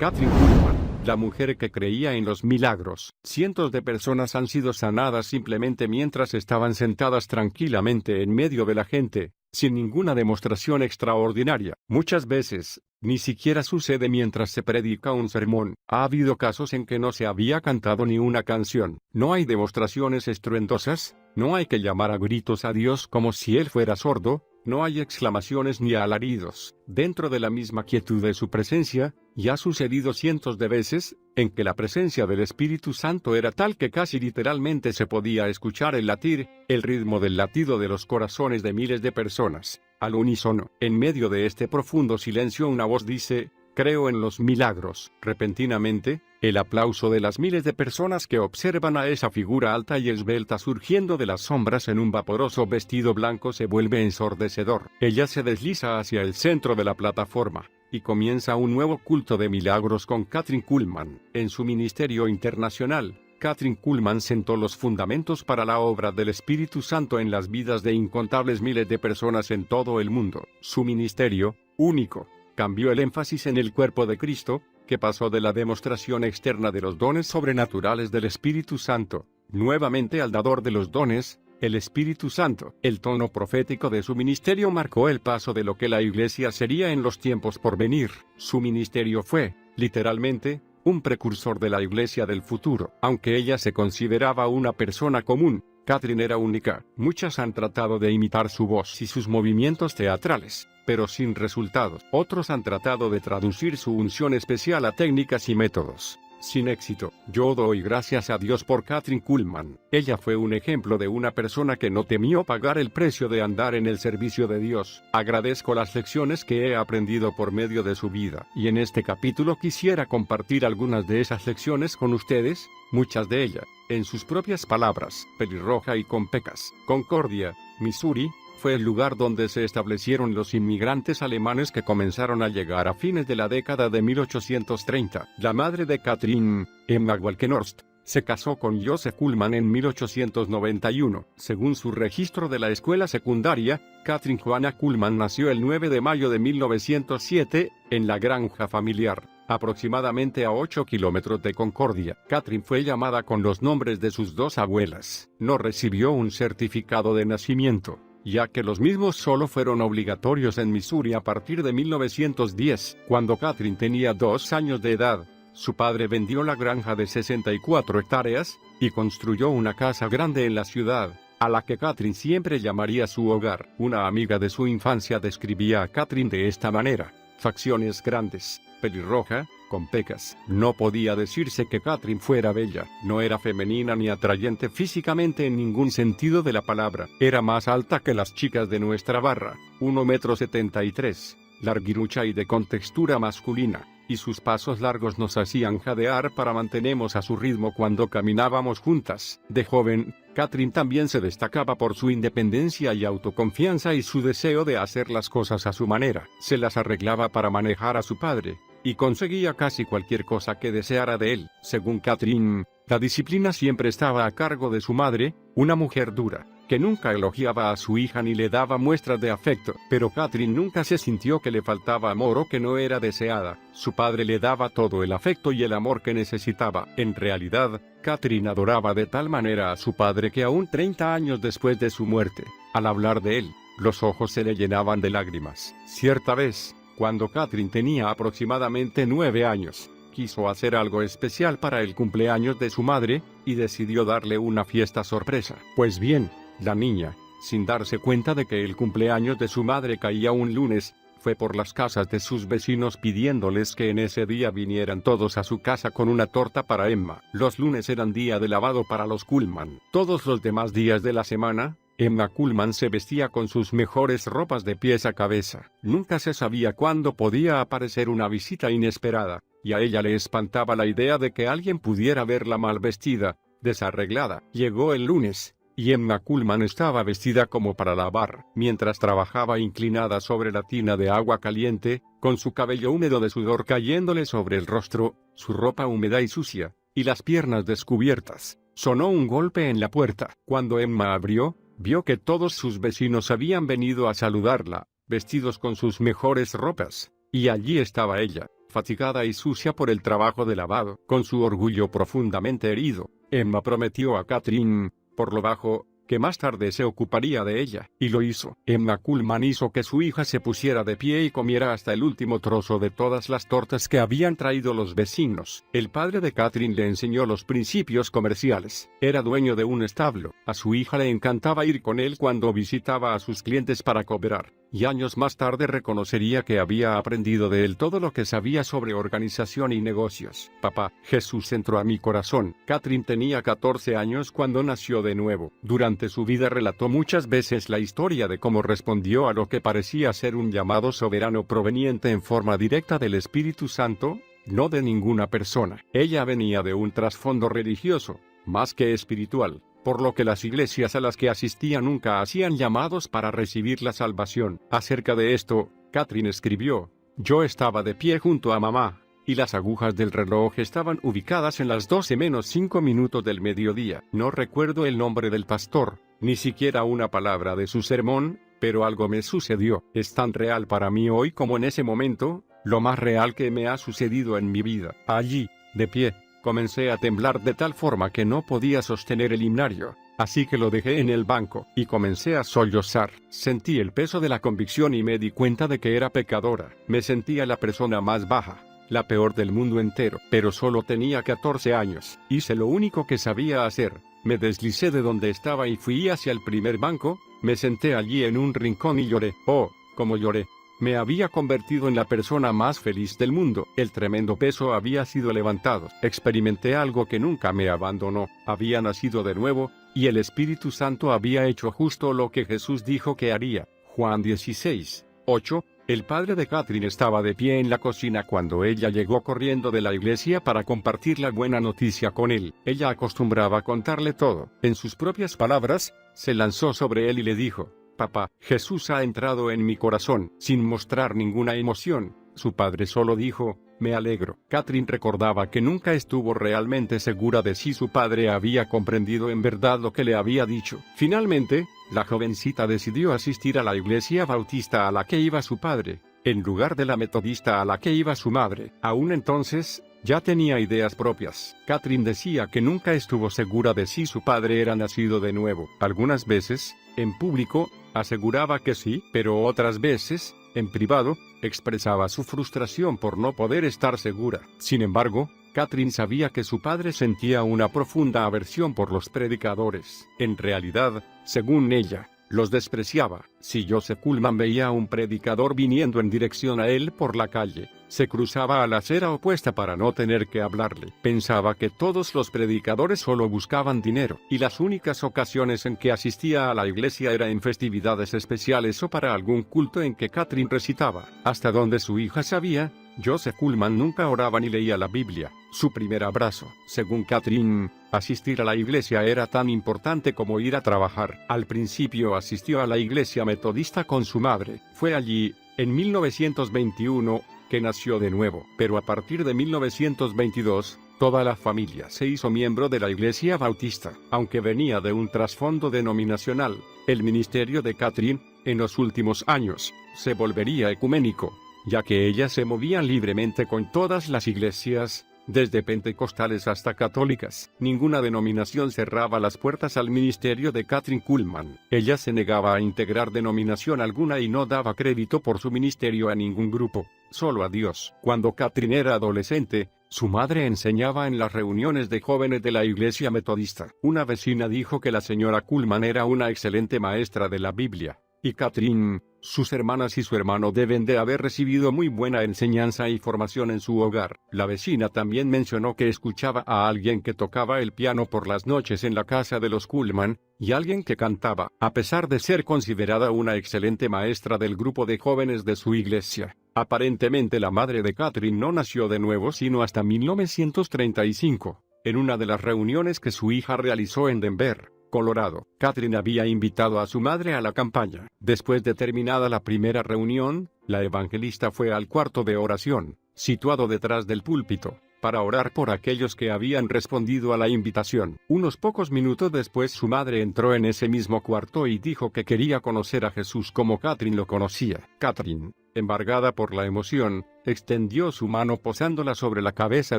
Kathryn Kuhlman, la mujer que creía en los milagros. Cientos de personas han sido sanadas simplemente mientras estaban sentadas tranquilamente en medio de la gente, sin ninguna demostración extraordinaria. Muchas veces, ni siquiera sucede mientras se predica un sermón. Ha habido casos en que no se había cantado ni una canción. No hay demostraciones estruendosas, no hay que llamar a gritos a Dios como si Él fuera sordo, no hay exclamaciones ni alaridos. Dentro de la misma quietud de su presencia, y ha sucedido cientos de veces, en que la presencia del Espíritu Santo era tal que casi literalmente se podía escuchar el latir, el ritmo del latido de los corazones de miles de personas, al unísono. En medio de este profundo silencio una voz dice: creo en los milagros. Repentinamente, el aplauso de las miles de personas que observan a esa figura alta y esbelta surgiendo de las sombras en un vaporoso vestido blanco se vuelve ensordecedor. Ella se desliza hacia el centro de la plataforma, y comienza un nuevo culto de milagros con Kathryn Kuhlman. En su ministerio internacional, Kathryn Kuhlman sentó los fundamentos para la obra del Espíritu Santo en las vidas de incontables miles de personas en todo el mundo. Su ministerio, único, cambió el énfasis en el cuerpo de Cristo, que pasó de la demostración externa de los dones sobrenaturales del Espíritu Santo, nuevamente al dador de los dones, el Espíritu Santo. El tono profético de su ministerio marcó el paso de lo que la Iglesia sería en los tiempos por venir. Su ministerio fue, literalmente, un precursor de la Iglesia del futuro. Aunque ella se consideraba una persona común, Kathryn era única. Muchas han tratado de imitar su voz y sus movimientos teatrales, pero sin resultados. Otros han tratado de traducir su unción especial a técnicas y métodos, sin éxito. Yo doy gracias a Dios por Kathryn Kuhlman. Ella fue un ejemplo de una persona que no temió pagar el precio de andar en el servicio de Dios. Agradezco las lecciones que he aprendido por medio de su vida, y en este capítulo quisiera compartir algunas de esas lecciones con ustedes, muchas de ellas, en sus propias palabras. Pelirroja y con pecas. Concordia, Missouri, fue el lugar donde se establecieron los inmigrantes alemanes que comenzaron a llegar a fines de la década de 1830. La madre de Kathryn, Emma Walkenhorst, se casó con Joseph Kuhlman en 1891. Según su registro de la escuela secundaria, Kathryn Joanna Kuhlman nació el 9 de mayo de 1907, en la granja familiar, aproximadamente a 8 kilómetros de Concordia. Kathryn fue llamada con los nombres de sus dos abuelas. No recibió un certificado de nacimiento, ya que los mismos solo fueron obligatorios en Missouri a partir de 1910. Cuando Kathryn tenía 2 años de edad, su padre vendió la granja de 64 hectáreas, y construyó una casa grande en la ciudad, a la que Kathryn siempre llamaría su hogar. Una amiga de su infancia describía a Kathryn de esta manera: facciones grandes, pelirroja, con pecas. No podía decirse que Kathryn fuera bella. No era femenina ni atrayente físicamente en ningún sentido de la palabra. Era más alta que las chicas de nuestra barra, 1,73 m, larguirucha y de contextura masculina, y sus pasos largos nos hacían jadear para mantenernos a su ritmo cuando caminábamos juntas. De joven, Kathryn también se destacaba por su independencia y autoconfianza y su deseo de hacer las cosas a su manera. Se las arreglaba para manejar a su padre, y conseguía casi cualquier cosa que deseara de él. Según Kathryn, la disciplina siempre estaba a cargo de su madre, una mujer dura, que nunca elogiaba a su hija ni le daba muestras de afecto. Pero Kathryn nunca se sintió que le faltaba amor o que no era deseada. Su padre le daba todo el afecto y el amor que necesitaba. En realidad, Kathryn adoraba de tal manera a su padre que aún 30 años después de su muerte, al hablar de él, los ojos se le llenaban de lágrimas. Cierta vez, cuando Kathryn tenía aproximadamente 9 años, quiso hacer algo especial para el cumpleaños de su madre, y decidió darle una fiesta sorpresa. Pues bien, la niña, sin darse cuenta de que el cumpleaños de su madre caía un lunes, fue por las casas de sus vecinos pidiéndoles que en ese día vinieran todos a su casa con una torta para Emma. Los lunes eran día de lavado para los Kuhlman. Todos los demás días de la semana, Emma Kuhlman se vestía con sus mejores ropas de pies a cabeza. Nunca se sabía cuándo podía aparecer una visita inesperada, y a ella le espantaba la idea de que alguien pudiera verla mal vestida, desarreglada. Llegó el lunes, y Emma Kuhlman estaba vestida como para lavar. Mientras trabajaba inclinada sobre la tina de agua caliente, con su cabello húmedo de sudor cayéndole sobre el rostro, su ropa húmeda y sucia, y las piernas descubiertas, sonó un golpe en la puerta. Cuando Emma abrió, vio que todos sus vecinos habían venido a saludarla, vestidos con sus mejores ropas, y allí estaba ella, fatigada y sucia por el trabajo de lavado. Con su orgullo profundamente herido, Emma prometió a Catherine, por lo bajo, que más tarde se ocuparía de ella, y lo hizo. Emma Kuhlman hizo que su hija se pusiera de pie y comiera hasta el último trozo de todas las tortas que habían traído los vecinos. El padre de Catherine le enseñó los principios comerciales. Era dueño de un establo. A su hija le encantaba ir con él cuando visitaba a sus clientes para cobrar. Y años más tarde reconocería que había aprendido de él todo lo que sabía sobre organización y negocios. Papá, Jesús entró a mi corazón. Catherine tenía 14 años cuando nació de nuevo. Durante su vida relató muchas veces la historia de cómo respondió a lo que parecía ser un llamado soberano proveniente en forma directa del Espíritu Santo, no de ninguna persona. Ella venía de un trasfondo religioso, más que espiritual, por lo que las iglesias a las que asistía nunca hacían llamados para recibir la salvación. Acerca de esto, Catherine escribió: «Yo estaba de pie junto a mamá, y las agujas del reloj estaban ubicadas en las 12 menos 5 minutos del mediodía. No recuerdo el nombre del pastor, ni siquiera una palabra de su sermón, pero algo me sucedió. Es tan real para mí hoy como en ese momento, lo más real que me ha sucedido en mi vida. Allí, de pie, comencé a temblar de tal forma que no podía sostener el himnario, así que lo dejé en el banco, y comencé a sollozar. Sentí el peso de la convicción y me di cuenta de que era pecadora. Me sentía la persona más baja, la peor del mundo entero, pero solo tenía 14 años. Hice lo único que sabía hacer. Me deslicé de donde estaba y fui hacia el primer banco, me senté allí en un rincón y lloré. Oh, cómo lloré. Me había convertido en la persona más feliz del mundo. El tremendo peso había sido levantado. Experimenté algo que nunca me abandonó. Había nacido de nuevo, y el Espíritu Santo había hecho justo lo que Jesús dijo que haría. Juan 16:8. El padre de Catherine estaba de pie en la cocina cuando ella llegó corriendo de la iglesia para compartir la buena noticia con él. Ella acostumbraba contarle todo. En sus propias palabras, se lanzó sobre él y le dijo: «Papá, Jesús ha entrado en mi corazón». Sin mostrar ninguna emoción, su padre solo dijo: «Me alegro». Catherine recordaba que nunca estuvo realmente segura de si su padre había comprendido en verdad lo que le había dicho. Finalmente, la jovencita decidió asistir a la iglesia bautista a la que iba su padre, en lugar de la metodista a la que iba su madre. Aún entonces, ya tenía ideas propias. Catherine decía que nunca estuvo segura de si su padre era nacido de nuevo. Algunas veces, en público, aseguraba que sí, pero otras veces, en privado, expresaba su frustración por no poder estar segura. Sin embargo, Catherine sabía que su padre sentía una profunda aversión por los predicadores. En realidad, según ella, los despreciaba. Si Joseph Kuhlman veía a un predicador viniendo en dirección a él por la calle, se cruzaba a la acera opuesta para no tener que hablarle. Pensaba que todos los predicadores solo buscaban dinero, y las únicas ocasiones en que asistía a la iglesia eran en festividades especiales o para algún culto en que Catherine recitaba. Hasta donde su hija sabía, Joseph Kuhlman nunca oraba ni leía la Biblia. Su primer abrazo, según Catherine, asistir a la iglesia era tan importante como ir a trabajar. Al principio asistió a la iglesia metodista con su madre. Fue allí, en 1921, que nació de nuevo. Pero a partir de 1922, toda la familia se hizo miembro de la iglesia bautista. Aunque venía de un trasfondo denominacional, el ministerio de Catherine, en los últimos años, se volvería ecuménico, ya que ellas se movían libremente con todas las iglesias, desde pentecostales hasta católicas. Ninguna denominación cerraba las puertas al ministerio de Catherine Kuhlman. Ella se negaba a integrar denominación alguna y no daba crédito por su ministerio a ningún grupo, solo a Dios. Cuando Catherine era adolescente, su madre enseñaba en las reuniones de jóvenes de la iglesia metodista. Una vecina dijo que la señora Kuhlman era una excelente maestra de la Biblia, y Catherine, sus hermanas y su hermano deben de haber recibido muy buena enseñanza y formación en su hogar. La vecina también mencionó que escuchaba a alguien que tocaba el piano por las noches en la casa de los Kuhlman, y alguien que cantaba. A pesar de ser considerada una excelente maestra del grupo de jóvenes de su iglesia, aparentemente la madre de Catherine no nació de nuevo sino hasta 1935, en una de las reuniones que su hija realizó en Denver, Colorado. Catherine había invitado a su madre a la campaña. Después de terminada la primera reunión, la evangelista fue al cuarto de oración, situado detrás del púlpito, para orar por aquellos que habían respondido a la invitación. Unos pocos minutos después su madre entró en ese mismo cuarto y dijo que quería conocer a Jesús como Catherine lo conocía. Catherine, embargada por la emoción, extendió su mano posándola sobre la cabeza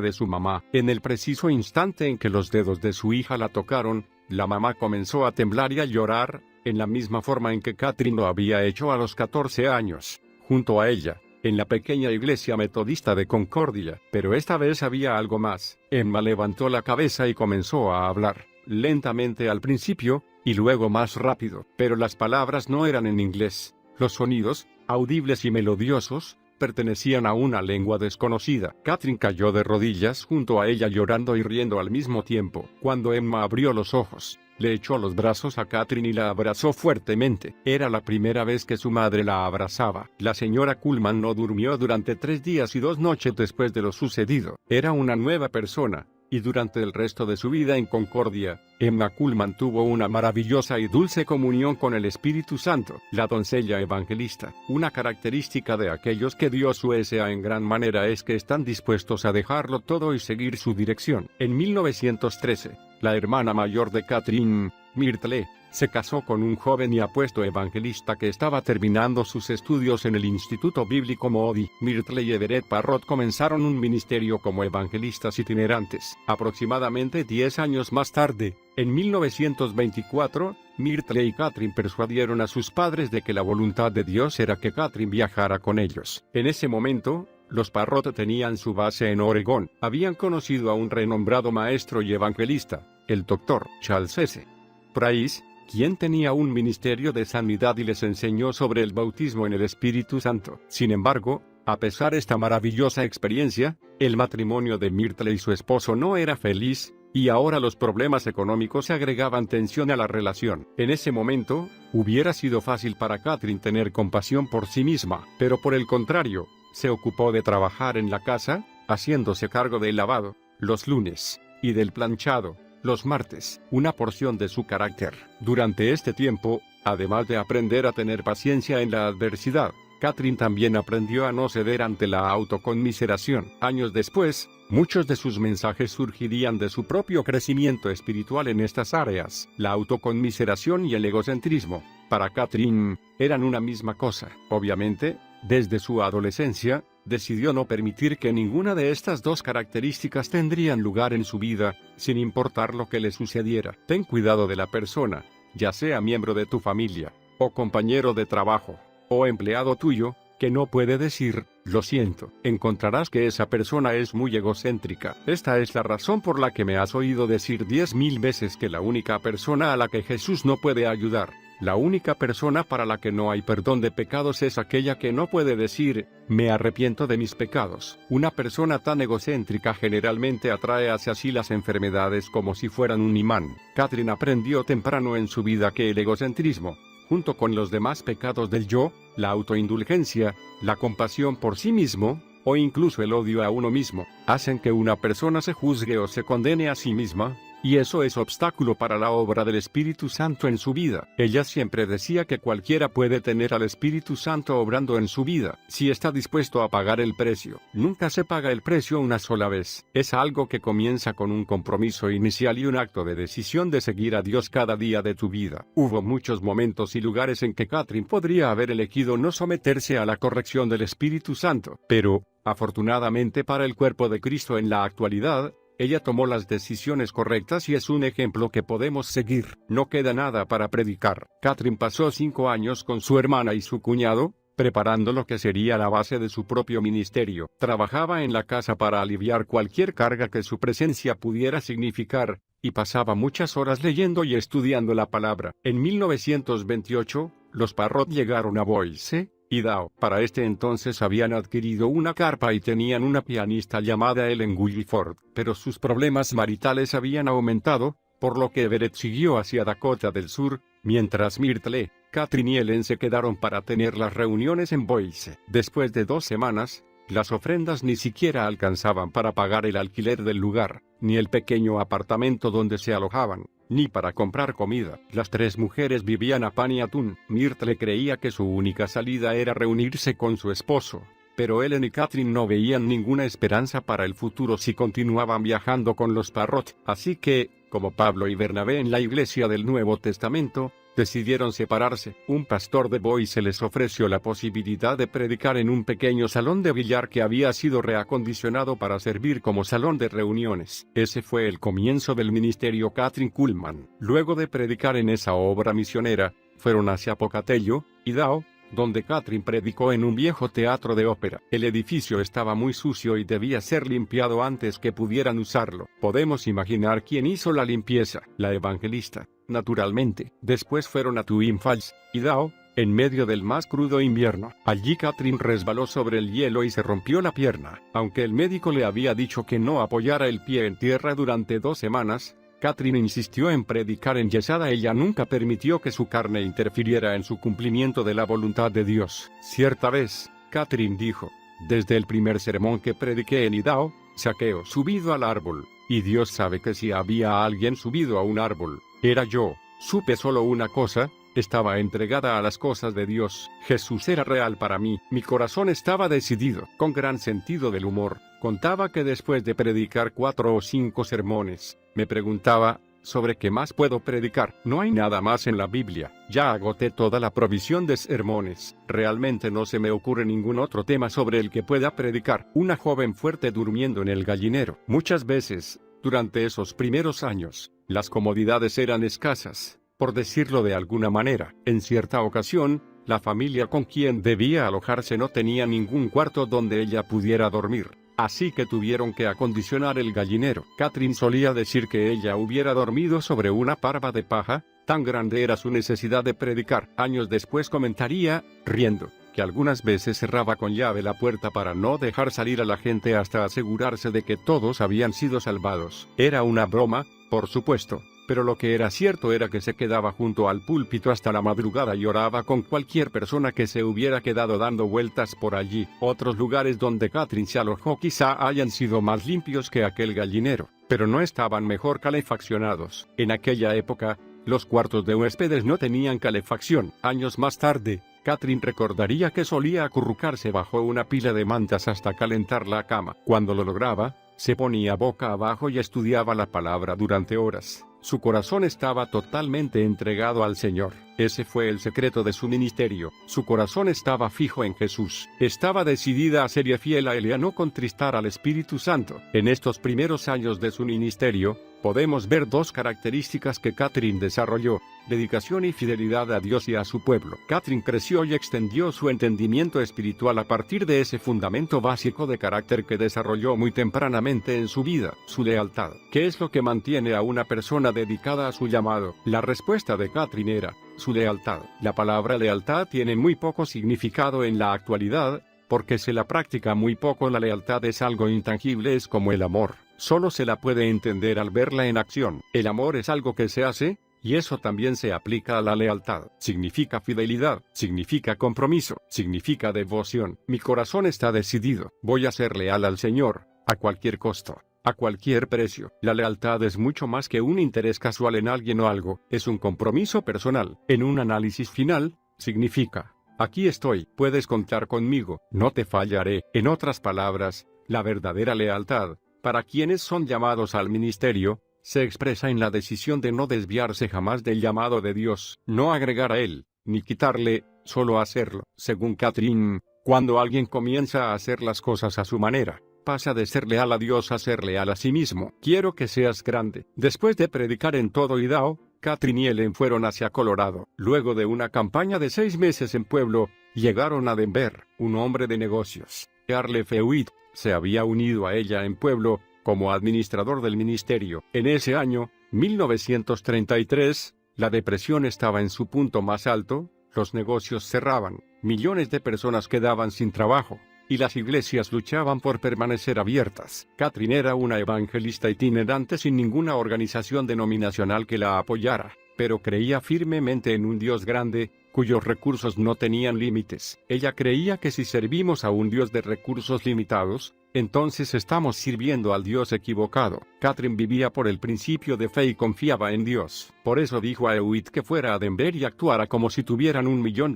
de su mamá. En el preciso instante en que los dedos de su hija la tocaron, la mamá comenzó a temblar y a llorar, en la misma forma en que Catherine lo había hecho a los 14 años, junto a ella, en la pequeña iglesia metodista de Concordia. Pero esta vez había algo más. Emma levantó la cabeza y comenzó a hablar, lentamente al principio, y luego más rápido. Pero las palabras no eran en inglés. Los sonidos, audibles y melodiosos, pertenecían a una lengua desconocida. Catherine cayó de rodillas junto a ella llorando y riendo al mismo tiempo. Cuando Emma abrió los ojos, le echó los brazos a Catherine y la abrazó fuertemente. Era la primera vez que su madre la abrazaba. La señora Kuhlman no durmió durante 3 días y 2 noches después de lo sucedido. Era una nueva persona, y durante el resto de su vida en Concordia, Emma Kuhlman tuvo una maravillosa y dulce comunión con el Espíritu Santo. La doncella evangelista. Una característica de aquellos que Dios usa en gran manera es que están dispuestos a dejarlo todo y seguir su dirección. En 1913, la hermana mayor de Catherine, Myrtle, se casó con un joven y apuesto evangelista que estaba terminando sus estudios en el Instituto Bíblico Moody. Myrtle y Everett Parrott comenzaron un ministerio como evangelistas itinerantes. Aproximadamente 10 años más tarde, en 1924, Myrtle y Catherine persuadieron a sus padres de que la voluntad de Dios era que Catherine viajara con ellos. En ese momento, los Parrott tenían su base en Oregón. Habían conocido a un renombrado maestro y evangelista, el Dr. Charles S. Price, quien tenía un ministerio de sanidad y les enseñó sobre el bautismo en el Espíritu Santo. Sin embargo, a pesar de esta maravillosa experiencia, el matrimonio de Myrtle y su esposo no era feliz, y ahora los problemas económicos agregaban tensión a la relación. En ese momento, hubiera sido fácil para Catherine tener compasión por sí misma, pero por el contrario, se ocupó de trabajar en la casa, haciéndose cargo del lavado, los lunes, y del planchado, los martes, una porción de su carácter. Durante este tiempo, además de aprender a tener paciencia en la adversidad, Catherine también aprendió a no ceder ante la autoconmiseración. Años después, muchos de sus mensajes surgirían de su propio crecimiento espiritual en estas áreas. La autoconmiseración y el egocentrismo, para Catherine, eran una misma cosa. Obviamente, desde su adolescencia, decidió no permitir que ninguna de estas dos características tendrían lugar en su vida, sin importar lo que le sucediera. Ten cuidado de la persona, ya sea miembro de tu familia, o compañero de trabajo, o empleado tuyo, que no puede decir, lo siento. Encontrarás que esa persona es muy egocéntrica. Esta es la razón por la que me has oído decir 10.000 veces que la única persona a la que Jesús no puede ayudar, la única persona para la que no hay perdón de pecados es aquella que no puede decir, me arrepiento de mis pecados. Una persona tan egocéntrica generalmente atrae hacia sí las enfermedades como si fueran un imán. Catherine aprendió temprano en su vida que el egocentrismo, junto con los demás pecados del yo, la autoindulgencia, la compasión por sí mismo, o incluso el odio a uno mismo, hacen que una persona se juzgue o se condene a sí misma, y eso es obstáculo para la obra del Espíritu Santo en su vida. Ella siempre decía que cualquiera puede tener al Espíritu Santo obrando en su vida, si está dispuesto a pagar el precio. Nunca se paga el precio una sola vez. Es algo que comienza con un compromiso inicial y un acto de decisión de seguir a Dios cada día de tu vida. Hubo muchos momentos y lugares en que Catherine podría haber elegido no someterse a la corrección del Espíritu Santo, pero, afortunadamente para el cuerpo de Cristo en la actualidad, ella tomó las decisiones correctas y es un ejemplo que podemos seguir. No queda nada para predicar. Catherine pasó 5 años con su hermana y su cuñado, preparando lo que sería la base de su propio ministerio. Trabajaba en la casa para aliviar cualquier carga que su presencia pudiera significar, y pasaba muchas horas leyendo y estudiando la palabra. En 1928, los Parrott llegaron a Boise, Idaho. Para este entonces habían adquirido una carpa y tenían una pianista llamada Ellen Guilford, pero sus problemas maritales habían aumentado, por lo que Everett siguió hacia Dakota del Sur, mientras Myrtle, Catherine y Ellen se quedaron para tener las reuniones en Boise. Después de 2 semanas, las ofrendas ni siquiera alcanzaban para pagar el alquiler del lugar, ni el pequeño apartamento donde se alojaban, ni para comprar comida. Las 3 mujeres vivían a pan y atún. Myrtle creía que su única salida era reunirse con su esposo, pero Ellen y Catherine no veían ninguna esperanza para el futuro si continuaban viajando con los Parrott. Así que, como Pablo y Bernabé en la iglesia del Nuevo Testamento, decidieron separarse. Un pastor de Boise se les ofreció la posibilidad de predicar en un pequeño salón de billar que había sido reacondicionado para servir como salón de reuniones. Ese fue el comienzo del ministerio Kathryn Kuhlman. Luego de predicar en esa obra misionera, fueron hacia Pocatello, Idaho, donde Kathryn predicó en un viejo teatro de ópera. El edificio estaba muy sucio y debía ser limpiado antes que pudieran usarlo. Podemos imaginar quién hizo la limpieza: la evangelista, naturalmente. Después fueron a Twin Falls, Idaho, en medio del más crudo invierno. Allí Kathryn resbaló sobre el hielo y se rompió la pierna. Aunque el médico le había dicho que no apoyara el pie en tierra durante 2 semanas, Kathryn insistió en predicar enyesada. Ella nunca permitió que su carne interfiriera en su cumplimiento de la voluntad de Dios. Cierta vez, Kathryn dijo: desde el primer sermón que prediqué en Idaho, Zaqueo subido al árbol, y Dios sabe que si había alguien subido a un árbol, era yo. Supe solo una cosa: estaba entregada a las cosas de Dios. Jesús era real para mí. Mi corazón estaba decidido. Con gran sentido del humor, contaba que después de predicar 4 o 5 sermones, me preguntaba: ¿sobre qué más puedo predicar? No hay nada más en la Biblia. Ya agoté toda la provisión de sermones. Realmente no se me ocurre ningún otro tema sobre el que pueda predicar. Una joven fuerte durmiendo en el gallinero. Muchas veces, durante esos primeros años, las comodidades eran escasas, por decirlo de alguna manera. En cierta ocasión, la familia con quien debía alojarse no tenía ningún cuarto donde ella pudiera dormir, así que tuvieron que acondicionar el gallinero. Kathryn solía decir que ella hubiera dormido sobre una parva de paja, tan grande era su necesidad de predicar. Años después comentaría, riendo, que algunas veces cerraba con llave la puerta para no dejar salir a la gente hasta asegurarse de que todos habían sido salvados. Era una broma, por supuesto, pero lo que era cierto era que se quedaba junto al púlpito hasta la madrugada y oraba con cualquier persona que se hubiera quedado dando vueltas por allí. Otros lugares donde Kathryn se alojó quizá hayan sido más limpios que aquel gallinero, pero no estaban mejor calefaccionados. En aquella época, los cuartos de huéspedes no tenían calefacción. Años más tarde, Kathryn recordaría que solía acurrucarse bajo una pila de mantas hasta calentar la cama. Cuando lo lograba, se ponía boca abajo y estudiaba la palabra durante horas. Su corazón estaba totalmente entregado al Señor. Ese fue el secreto de su ministerio. Su corazón estaba fijo en Jesús. Estaba decidida a ser fiel a Él y a no contristar al Espíritu Santo. En estos primeros años de su ministerio, podemos ver 2 características que Kathryn desarrolló: dedicación y fidelidad a Dios y a su pueblo. Kathryn creció y extendió su entendimiento espiritual a partir de ese fundamento básico de carácter que desarrolló muy tempranamente en su vida: su lealtad. ¿Qué es lo que mantiene a una persona dedicada a su llamado? La respuesta de Kathryn era: su lealtad. La palabra lealtad tiene muy poco significado en la actualidad, porque se la practica muy poco. La lealtad es algo intangible, es como el amor. Solo se la puede entender al verla en acción. El amor es algo que se hace, y eso también se aplica a la lealtad. Significa fidelidad, significa compromiso, significa devoción. Mi corazón está decidido. Voy a ser leal al Señor, a cualquier costo, a cualquier precio. La lealtad es mucho más que un interés casual en alguien o algo. Es un compromiso personal. En un análisis final, significa: aquí estoy, puedes contar conmigo, no te fallaré. En otras palabras, la verdadera lealtad, para quienes son llamados al ministerio, se expresa en la decisión de no desviarse jamás del llamado de Dios, no agregar a Él, ni quitarle, solo hacerlo. Según Kathryn, cuando alguien comienza a hacer las cosas a su manera, pasa de ser leal a Dios a ser leal a sí mismo. Quiero que seas grande. Después de predicar en todo Idaho, Kathryn y Ellen fueron hacia Colorado. Luego de una campaña de 6 meses en pueblo, llegaron a Denver. Un hombre de negocios, Charles Fewitt, se había unido a ella en pueblo, como administrador del ministerio. En ese año, 1933, la depresión estaba en su punto más alto, los negocios cerraban, millones de personas quedaban sin trabajo, y las iglesias luchaban por permanecer abiertas. Kathryn era una evangelista itinerante sin ninguna organización denominacional que la apoyara, pero creía firmemente en un Dios grande, cuyos recursos no tenían límites. Ella creía que si servimos a un Dios de recursos limitados, entonces estamos sirviendo al Dios equivocado. Kathryn vivía por el principio de fe y confiaba en Dios. Por eso dijo a Hewitt que fuera a Denver y actuara como si tuvieran $1 millón.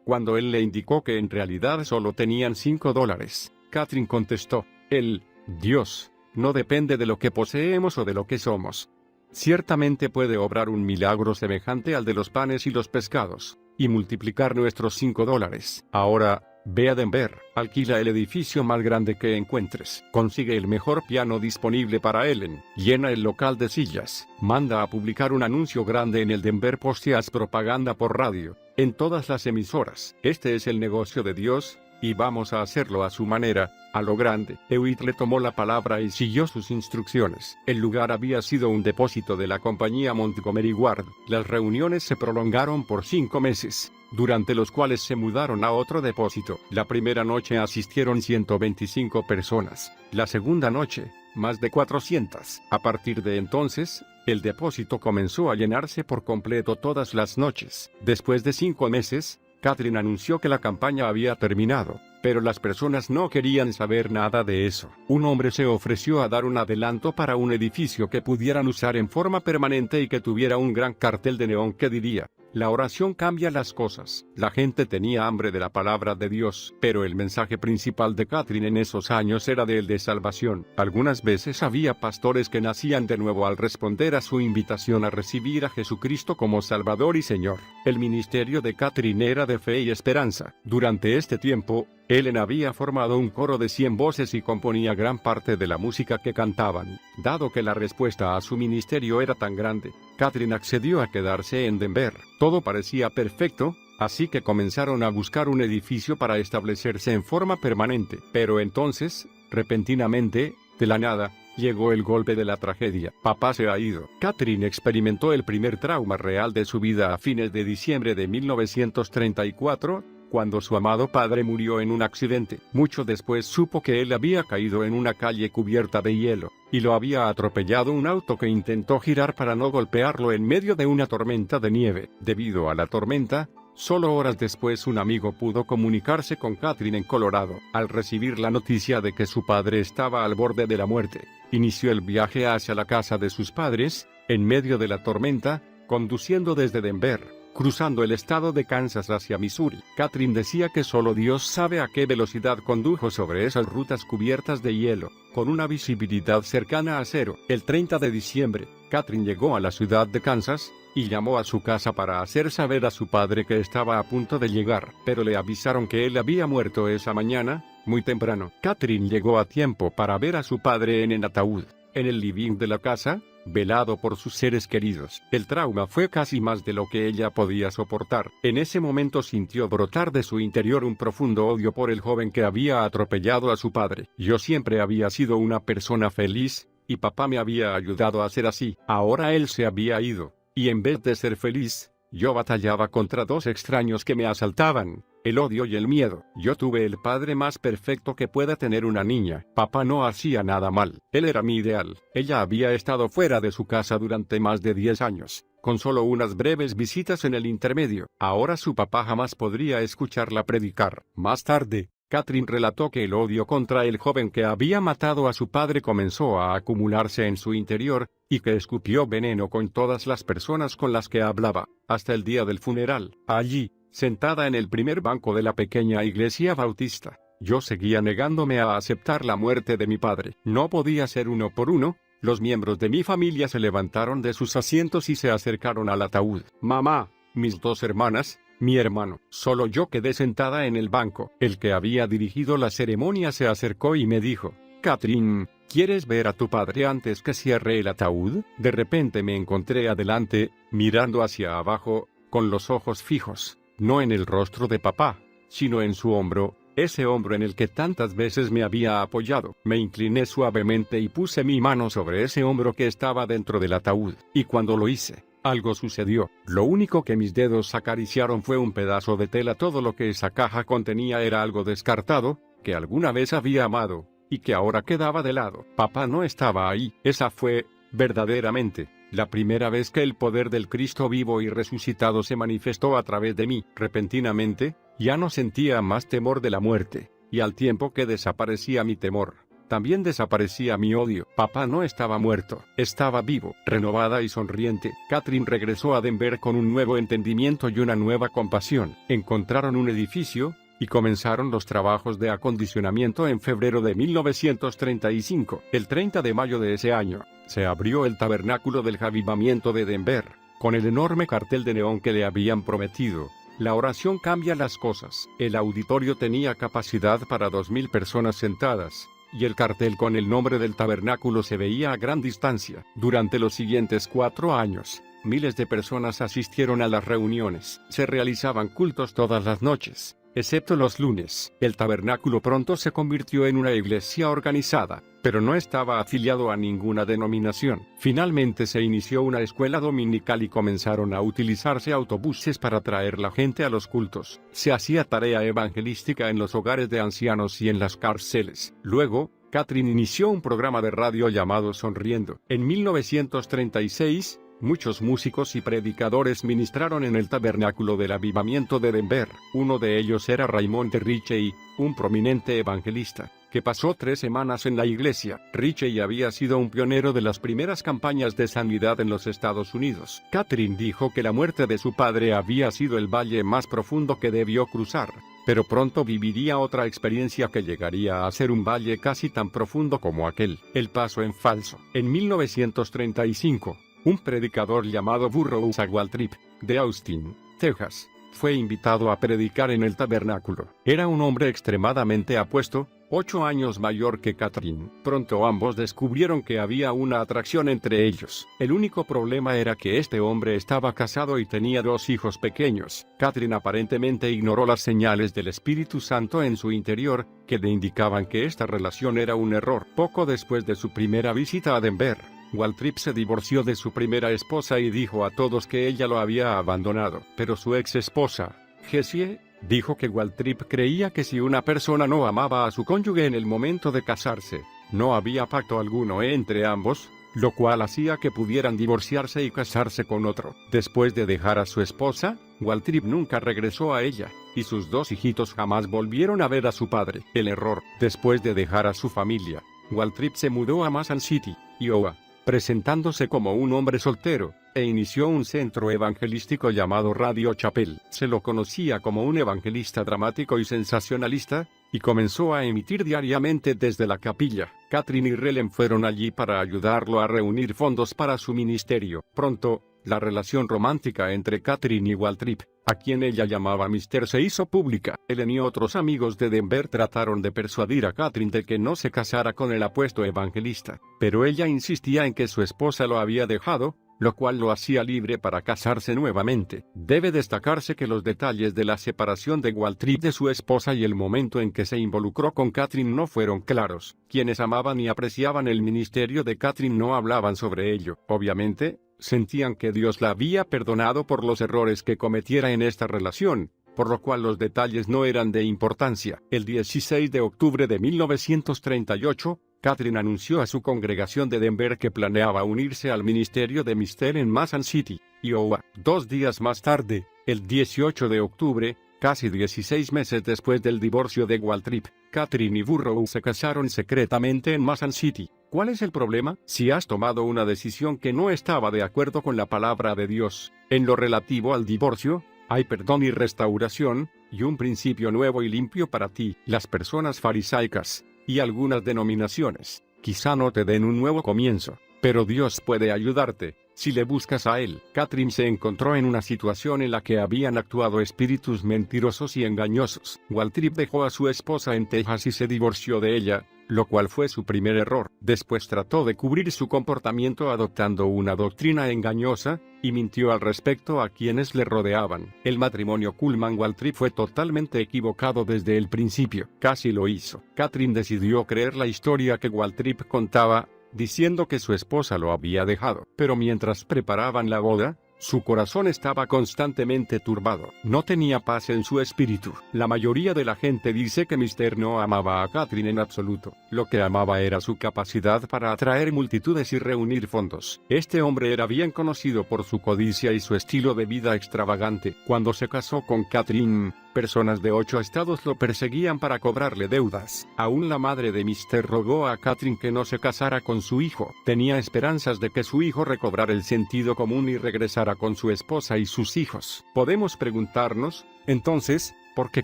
Cuando él le indicó que en realidad solo tenían $5, Kathryn contestó: el Dios no depende de lo que poseemos o de lo que somos. ciertamente puede obrar un milagro semejante al de los panes y los pescados, y multiplicar nuestros $5. Ahora, ve a Denver, alquila el edificio más grande que encuentres, consigue el mejor piano disponible para Ellen, llena el local de sillas, manda a publicar un anuncio grande en el Denver Post y haz propaganda por radio, en todas las emisoras. Este es el negocio de Dios, y vamos a hacerlo a su manera, a lo grande. Hewitt le tomó la palabra y siguió sus instrucciones. El lugar había sido un depósito de la compañía Montgomery Ward. Las reuniones se prolongaron por 5 meses, durante los cuales se mudaron a otro depósito. La primera noche asistieron 125 personas. La segunda noche, más de 400. A partir de entonces, el depósito comenzó a llenarse por completo todas las noches. Después de 5 meses, Catherine anunció que la campaña había terminado, pero las personas no querían saber nada de eso. Un hombre se ofreció a dar un adelanto para un edificio que pudieran usar en forma permanente y que tuviera un gran cartel de neón que diría: la oración cambia las cosas. La gente tenía hambre de la palabra de Dios, pero el mensaje principal de Catherine en esos años era el de salvación. Algunas veces había pastores que nacían de nuevo al responder a su invitación a recibir a Jesucristo como Salvador y Señor. El ministerio de Catherine era de fe y esperanza. Durante este tiempo, Ellen había formado un coro de 100 voces y componía gran parte de la música que cantaban. Dado que la respuesta a su ministerio era tan grande, Catherine accedió a quedarse en Denver. Todo parecía perfecto, así que comenzaron a buscar un edificio para establecerse en forma permanente. Pero entonces, repentinamente, de la nada, llegó el golpe de la tragedia. Papá se ha ido. Catherine experimentó el primer trauma real de su vida a fines de diciembre de 1934, cuando su amado padre murió en un accidente. Mucho después supo que él había caído en una calle cubierta de hielo, y lo había atropellado un auto que intentó girar para no golpearlo en medio de una tormenta de nieve. Debido a la tormenta, solo horas después un amigo pudo comunicarse con Catherine en Colorado. Al recibir la noticia de que su padre estaba al borde de la muerte, inició el viaje hacia la casa de sus padres, en medio de la tormenta, conduciendo desde Denver, cruzando el estado de Kansas hacia Missouri. Catherine decía que solo Dios sabe a qué velocidad condujo sobre esas rutas cubiertas de hielo, con una visibilidad cercana a cero. El 30 de diciembre, Catherine llegó a la ciudad de Kansas, y llamó a su casa para hacer saber a su padre que estaba a punto de llegar, pero le avisaron que él había muerto esa mañana, muy temprano. Catherine llegó a tiempo para ver a su padre en el ataúd, en el living de la casa, velado por sus seres queridos. El trauma fue casi más de lo que ella podía soportar. En ese momento sintió brotar de su interior un profundo odio por el joven que había atropellado a su padre. Yo siempre había sido una persona feliz, y papá me había ayudado a ser así. Ahora él se había ido, y en vez de ser feliz, yo batallaba contra 2 extraños que me asaltaban: el odio y el miedo. Yo tuve el padre más perfecto que pueda tener una niña. Papá no hacía nada mal. Él era mi ideal. Ella había estado fuera de su casa durante más de 10 años, con solo unas breves visitas en el intermedio. Ahora su papá jamás podría escucharla predicar. Más tarde, Catherine relató que el odio contra el joven que había matado a su padre comenzó a acumularse en su interior, y que escupió veneno con todas las personas con las que hablaba, hasta el día del funeral. Allí, sentada en el primer banco de la pequeña iglesia bautista, yo seguía negándome a aceptar la muerte de mi padre. No podía ser uno por uno. Los miembros de mi familia se levantaron de sus asientos y se acercaron al ataúd. Mamá, mis 2 hermanas, mi hermano. Solo yo quedé sentada en el banco. El que había dirigido la ceremonia se acercó y me dijo: Catherine, ¿quieres ver a tu padre antes que cierre el ataúd? De repente me encontré adelante, mirando hacia abajo, con los ojos fijos, no en el rostro de papá, sino en su hombro, ese hombro en el que tantas veces me había apoyado. Me incliné suavemente y puse mi mano sobre ese hombro que estaba dentro del ataúd, y cuando lo hice, algo sucedió. Lo único que mis dedos acariciaron fue un pedazo de tela. Todo lo que esa caja contenía era algo descartado, que alguna vez había amado, y que ahora quedaba de lado. Papá no estaba ahí. Esa fue, verdaderamente, la primera vez que el poder del Cristo vivo y resucitado se manifestó a través de mí. Repentinamente, ya no sentía más temor de la muerte, y al tiempo que desaparecía mi temor, también desaparecía mi odio. Papá no estaba muerto, estaba vivo. Renovada y sonriente, Catherine regresó a Denver con un nuevo entendimiento y una nueva compasión. Encontraron un edificio, y comenzaron los trabajos de acondicionamiento en febrero de 1935. El 30 de mayo de ese año, se abrió el tabernáculo del avivamiento de Denver, con el enorme cartel de neón que le habían prometido. La oración cambia las cosas. El auditorio tenía capacidad para 2000 personas sentadas, y el cartel con el nombre del tabernáculo se veía a gran distancia. Durante los siguientes 4 años, miles de personas asistieron a las reuniones. Se realizaban cultos todas las noches, excepto los lunes. El tabernáculo pronto se convirtió en una iglesia organizada, pero no estaba afiliado a ninguna denominación. Finalmente se inició una escuela dominical y comenzaron a utilizarse autobuses para traer la gente a los cultos. Se hacía tarea evangelística en los hogares de ancianos y en las cárceles. Luego, Catherine inició un programa de radio llamado Sonriendo. En 1936, muchos músicos y predicadores ministraron en el tabernáculo del avivamiento de Denver. Uno de ellos era Raymond Ritchie, un prominente evangelista, que pasó 3 semanas en la iglesia. Ritchie había sido un pionero de las primeras campañas de sanidad en los Estados Unidos. Catherine dijo que la muerte de su padre había sido el valle más profundo que debió cruzar, pero pronto viviría otra experiencia que llegaría a ser un valle casi tan profundo como aquel. El paso en falso. En 1935, un predicador llamado Burroughs Waltrip, de Austin, Texas, fue invitado a predicar en el tabernáculo. Era un hombre extremadamente apuesto, 8 años mayor que Catherine. Pronto ambos descubrieron que había una atracción entre ellos. El único problema era que este hombre estaba casado y tenía 2 hijos pequeños. Catherine aparentemente ignoró las señales del Espíritu Santo en su interior, que le indicaban que esta relación era un error. Poco después de su primera visita a Denver, Waltrip se divorció de su primera esposa y dijo a todos que ella lo había abandonado. Pero su ex esposa, Jessie, dijo que Waltrip creía que si una persona no amaba a su cónyuge en el momento de casarse, no había pacto alguno entre ambos, lo cual hacía que pudieran divorciarse y casarse con otro. Después de dejar a su esposa, Waltrip nunca regresó a ella, y sus 2 hijitos jamás volvieron a ver a su padre. El error. Después de dejar a su familia, Waltrip se mudó a Mason City, Iowa, presentándose como un hombre soltero, e inició un centro evangelístico llamado Radio Chapel. Se lo conocía como un evangelista dramático y sensacionalista, y comenzó a emitir diariamente desde la capilla. Catherine y Relen fueron allí para ayudarlo a reunir fondos para su ministerio. Pronto, la relación romántica entre Catherine y Waltrip, a quien ella llamaba Mister, se hizo pública. Ellen y otros amigos de Denver trataron de persuadir a Catherine de que no se casara con el apuesto evangelista, pero ella insistía en que su esposa lo había dejado, lo cual lo hacía libre para casarse nuevamente. Debe destacarse que los detalles de la separación de Waltrip de su esposa y el momento en que se involucró con Catherine no fueron claros. Quienes amaban y apreciaban el ministerio de Catherine no hablaban sobre ello. Obviamente, sentían que Dios la había perdonado por los errores que cometiera en esta relación, por lo cual los detalles no eran de importancia. El 16 de octubre de 1938, Catherine anunció a su congregación de Denver que planeaba unirse al ministerio de Mister en Mason City, Iowa. 2 días más tarde, el 18 de octubre, casi 16 meses después del divorcio de Waltrip, Catherine y Burroughs se casaron secretamente en Mason City. ¿Cuál es el problema? Si has tomado una decisión que no estaba de acuerdo con la palabra de Dios, en lo relativo al divorcio, hay perdón y restauración, y un principio nuevo y limpio para ti. Las personas farisaicas, y algunas denominaciones, quizá no te den un nuevo comienzo, pero Dios puede ayudarte, si le buscas a Él. Catherine se encontró en una situación en la que habían actuado espíritus mentirosos y engañosos. Waltrip dejó a su esposa en Texas y se divorció de ella, lo cual fue su primer error. Después trató de cubrir su comportamiento adoptando una doctrina engañosa, y mintió al respecto a quienes le rodeaban. El matrimonio Kuhlman-Waltrip fue totalmente equivocado desde el principio. Casi lo hizo. Catherine decidió creer la historia que Waltrip contaba, diciendo que su esposa lo había dejado. Pero mientras preparaban la boda, su corazón estaba constantemente turbado. No tenía paz en su espíritu. La mayoría de la gente dice que Mister no amaba a Catherine en absoluto. Lo que amaba era su capacidad para atraer multitudes y reunir fondos. Este hombre era bien conocido por su codicia y su estilo de vida extravagante. Cuando se casó con Catherine, personas de 8 estados lo perseguían para cobrarle deudas. Aún la madre de Mister rogó a Catherine que no se casara con su hijo. Tenía esperanzas de que su hijo recobrara el sentido común y regresara con su esposa y sus hijos. Podemos preguntarnos, entonces, porque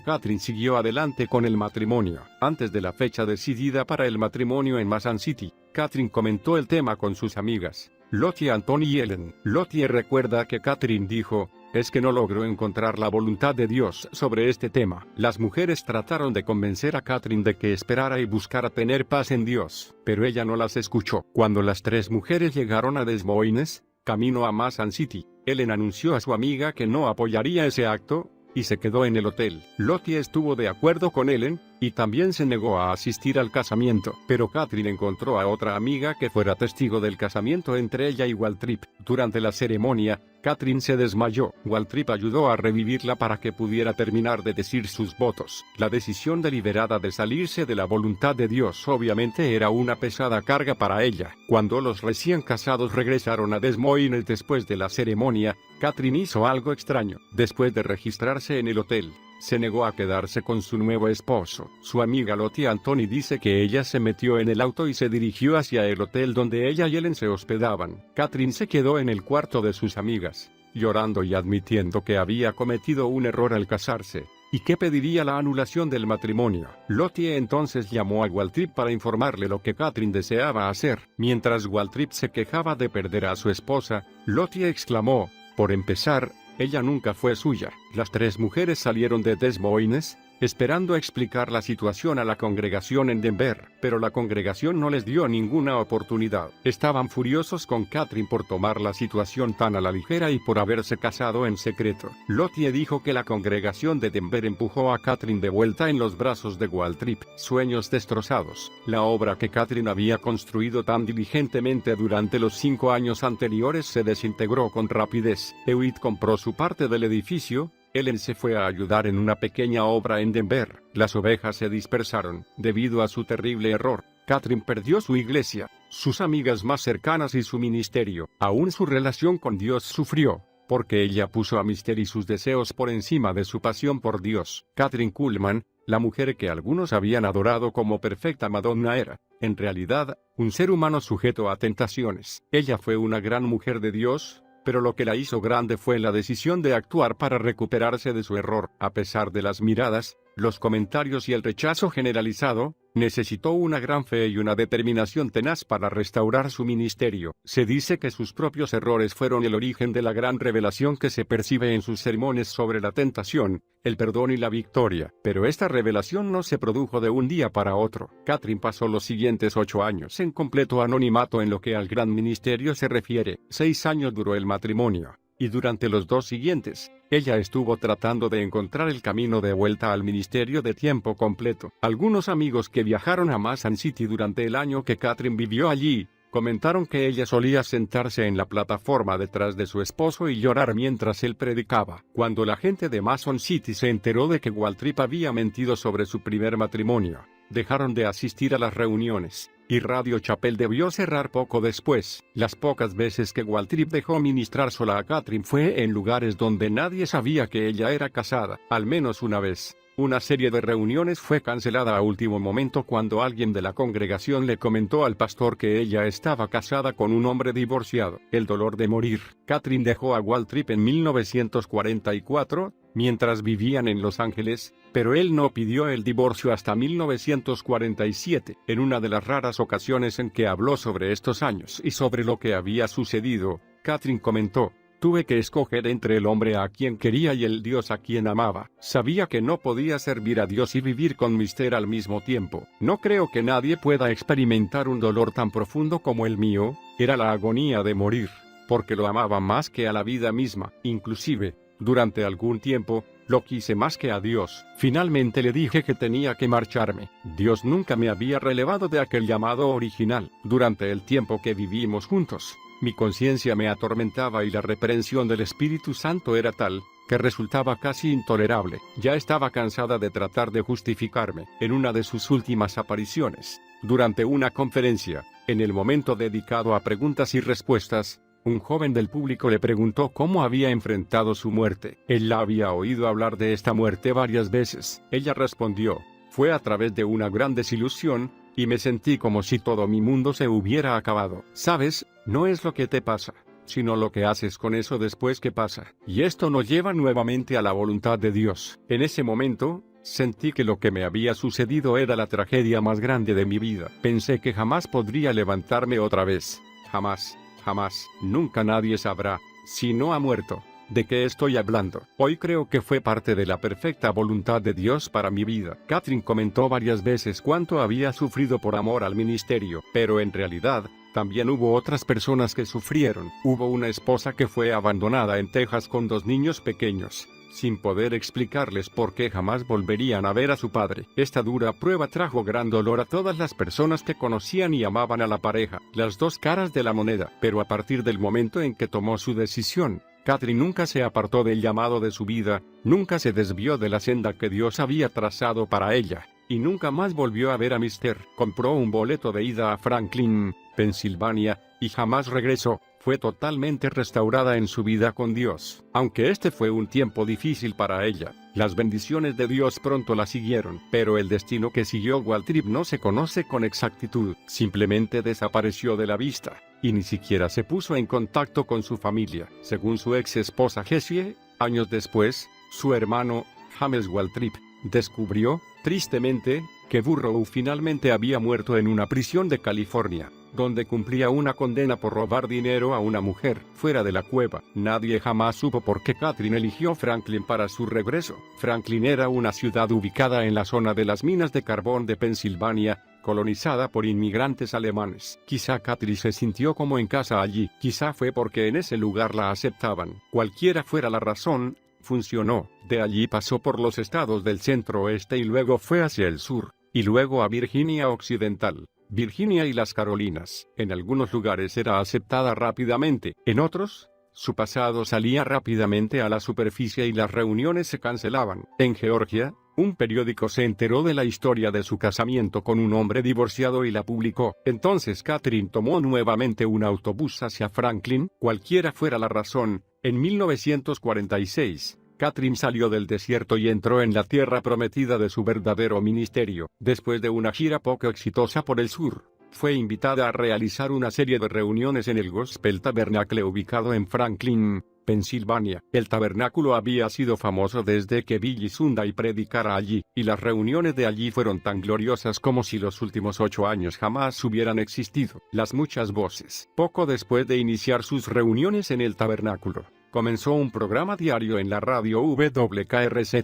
Catherine siguió adelante con el matrimonio. Antes de la fecha decidida para el matrimonio en Mason City, Catherine comentó el tema con sus amigas, Lottie, Anthony y Ellen. Lottie recuerda que Catherine dijo, es que no logro encontrar la voluntad de Dios sobre este tema. Las mujeres trataron de convencer a Catherine de que esperara y buscara tener paz en Dios, pero ella no las escuchó. Cuando las tres mujeres llegaron a Des Moines, camino a Mason City, Ellen anunció a su amiga que no apoyaría ese acto, y se quedó en el hotel. Lottie estuvo de acuerdo con Ellen, y también se negó a asistir al casamiento, pero Catherine encontró a otra amiga que fuera testigo del casamiento entre ella y Waltrip. Durante la ceremonia, Catherine se desmayó. Waltrip ayudó a revivirla para que pudiera terminar de decir sus votos. La decisión deliberada de salirse de la voluntad de Dios obviamente era una pesada carga para ella. Cuando los recién casados regresaron a Des Moines después de la ceremonia, Catherine hizo algo extraño. Después de registrarse en el hotel, se negó a quedarse con su nuevo esposo. Su amiga Lottie Anthony dice que ella se metió en el auto y se dirigió hacia el hotel donde ella y Ellen se hospedaban. Catherine se quedó en el cuarto de sus amigas, llorando y admitiendo que había cometido un error al casarse, y que pediría la anulación del matrimonio. Lottie entonces llamó a Waltrip para informarle lo que Catherine deseaba hacer. Mientras Waltrip se quejaba de perder a su esposa, Lottie exclamó, por empezar, ella nunca fue suya. Las tres mujeres salieron de Des Moines, esperando explicar la situación a la congregación en Denver, pero la congregación no les dio ninguna oportunidad. Estaban furiosos con Catherine por tomar la situación tan a la ligera y por haberse casado en secreto. Lottie dijo que la congregación de Denver empujó a Catherine de vuelta en los brazos de Waltrip. Sueños destrozados. La obra que Catherine había construido tan diligentemente durante los 5 años anteriores se desintegró con rapidez. Hewitt compró su parte del edificio. Ellen se fue a ayudar en una pequeña obra en Denver. Las ovejas se dispersaron. Debido a su terrible error, Catherine perdió su iglesia, sus amigas más cercanas y su ministerio. Aún su relación con Dios sufrió, porque ella puso a Mister y sus deseos por encima de su pasión por Dios. Kathryn Kuhlman, la mujer que algunos habían adorado como perfecta Madonna, era, en realidad, un ser humano sujeto a tentaciones. Ella fue una gran mujer de Dios, pero lo que la hizo grande fue la decisión de actuar para recuperarse de su error. A pesar de las miradas, los comentarios y el rechazo generalizado, necesitó una gran fe y una determinación tenaz para restaurar su ministerio. Se dice que sus propios errores fueron el origen de la gran revelación que se percibe en sus sermones sobre la tentación, el perdón y la victoria. Pero esta revelación no se produjo de un día para otro. Catherine pasó los siguientes 8 años en completo anonimato en lo que al gran ministerio se refiere. 6 años duró el matrimonio, y durante los 2 siguientes, ella estuvo tratando de encontrar el camino de vuelta al ministerio de tiempo completo. Algunos amigos que viajaron a Mason City durante el año que Catherine vivió allí, comentaron que ella solía sentarse en la plataforma detrás de su esposo y llorar mientras él predicaba. Cuando la gente de Mason City se enteró de que Waltrip había mentido sobre su primer matrimonio, dejaron de asistir a las reuniones, y Radio Chapel debió cerrar poco después. Las pocas veces que Waltrip dejó ministrar sola a Catherine fue en lugares donde nadie sabía que ella era casada. Al menos una vez, una serie de reuniones fue cancelada a último momento cuando alguien de la congregación le comentó al pastor que ella estaba casada con un hombre divorciado. El dolor de morir. Catherine dejó a Waltrip en 1944, mientras vivían en Los Ángeles, pero él no pidió el divorcio hasta 1947. En una de las raras ocasiones en que habló sobre estos años y sobre lo que había sucedido, Catherine comentó: tuve que escoger entre el hombre a quien quería y el Dios a quien amaba. Sabía que no podía servir a Dios y vivir con Mister al mismo tiempo. No creo que nadie pueda experimentar un dolor tan profundo como el mío. Era la agonía de morir, porque lo amaba más que a la vida misma. Inclusive, durante algún tiempo, lo quise más que a Dios. Finalmente le dije que tenía que marcharme. Dios nunca me había relevado de aquel llamado original. Durante el tiempo que vivimos juntos, mi conciencia me atormentaba y la reprensión del Espíritu Santo era tal, que resultaba casi intolerable. Ya estaba cansada de tratar de justificarme. En una de sus últimas apariciones, durante una conferencia, en el momento dedicado a preguntas y respuestas, un joven del público le preguntó cómo había enfrentado su muerte. Él la había oído hablar de esta muerte varias veces. Ella respondió: fue a través de una gran desilusión, y me sentí como si todo mi mundo se hubiera acabado. ¿Sabes? No es lo que te pasa. sino lo que haces con eso después que pasa. Y esto nos lleva nuevamente a la voluntad de Dios. En ese momento, sentí que lo que me había sucedido era la tragedia más grande de mi vida. Pensé que jamás podría levantarme otra vez. Jamás, jamás, nunca nadie sabrá, si no ha muerto, de qué estoy hablando. Hoy creo que fue parte de la perfecta voluntad de Dios para mi vida. Catherine comentó varias veces cuánto había sufrido por amor al ministerio, pero en realidad, también hubo otras personas que sufrieron. Hubo una esposa que fue abandonada en Texas con 2 niños pequeños, sin poder explicarles por qué jamás volverían a ver a su padre. Esta dura prueba trajo gran dolor a todas las personas que conocían y amaban a la pareja, las dos caras de la moneda. Pero a partir del momento en que tomó su decisión, Catherine nunca se apartó del llamado de su vida, nunca se desvió de la senda que Dios había trazado para ella, y nunca más volvió a ver a Mr. Compró un boleto de ida a Franklin, Pensilvania, y jamás regresó. Fue totalmente restaurada en su vida con Dios. Aunque este fue un tiempo difícil para ella, las bendiciones de Dios pronto la siguieron. Pero el destino que siguió Waltrip no se conoce con exactitud. Simplemente desapareció de la vista, y ni siquiera se puso en contacto con su familia. Según su ex esposa Jessie, años después, su hermano, James Waltrip, descubrió, tristemente, que Burrow finalmente había muerto en una prisión de California, donde cumplía una condena por robar dinero a una mujer, fuera de la cueva. Nadie jamás supo por qué Catherine eligió Franklin para su regreso. Franklin era una ciudad ubicada en la zona de las minas de carbón de Pensilvania, colonizada por inmigrantes alemanes. Quizá Catherine se sintió como en casa allí, quizá fue porque en ese lugar la aceptaban. Cualquiera fuera la razón, funcionó. De allí pasó por los estados del centro-oeste y luego fue hacia el sur, y luego a Virginia Occidental, Virginia y las Carolinas. En algunos lugares era aceptada rápidamente, en otros, su pasado salía rápidamente a la superficie y las reuniones se cancelaban. En Georgia, un periódico se enteró de la historia de su casamiento con un hombre divorciado y la publicó. Entonces Catherine tomó nuevamente un autobús hacia Franklin. Cualquiera fuera la razón, en 1946, Catherine salió del desierto y entró en la tierra prometida de su verdadero ministerio. Después de una gira poco exitosa por el sur, fue invitada a realizar una serie de reuniones en el Gospel Tabernacle ubicado en Franklin, Pensilvania. El tabernáculo había sido famoso desde que Billy Sunday predicara allí, y las reuniones de allí fueron tan gloriosas como si los últimos 8 años jamás hubieran existido. Las muchas voces. Poco después de iniciar sus reuniones en el tabernáculo, comenzó un programa diario en la radio WKRZ,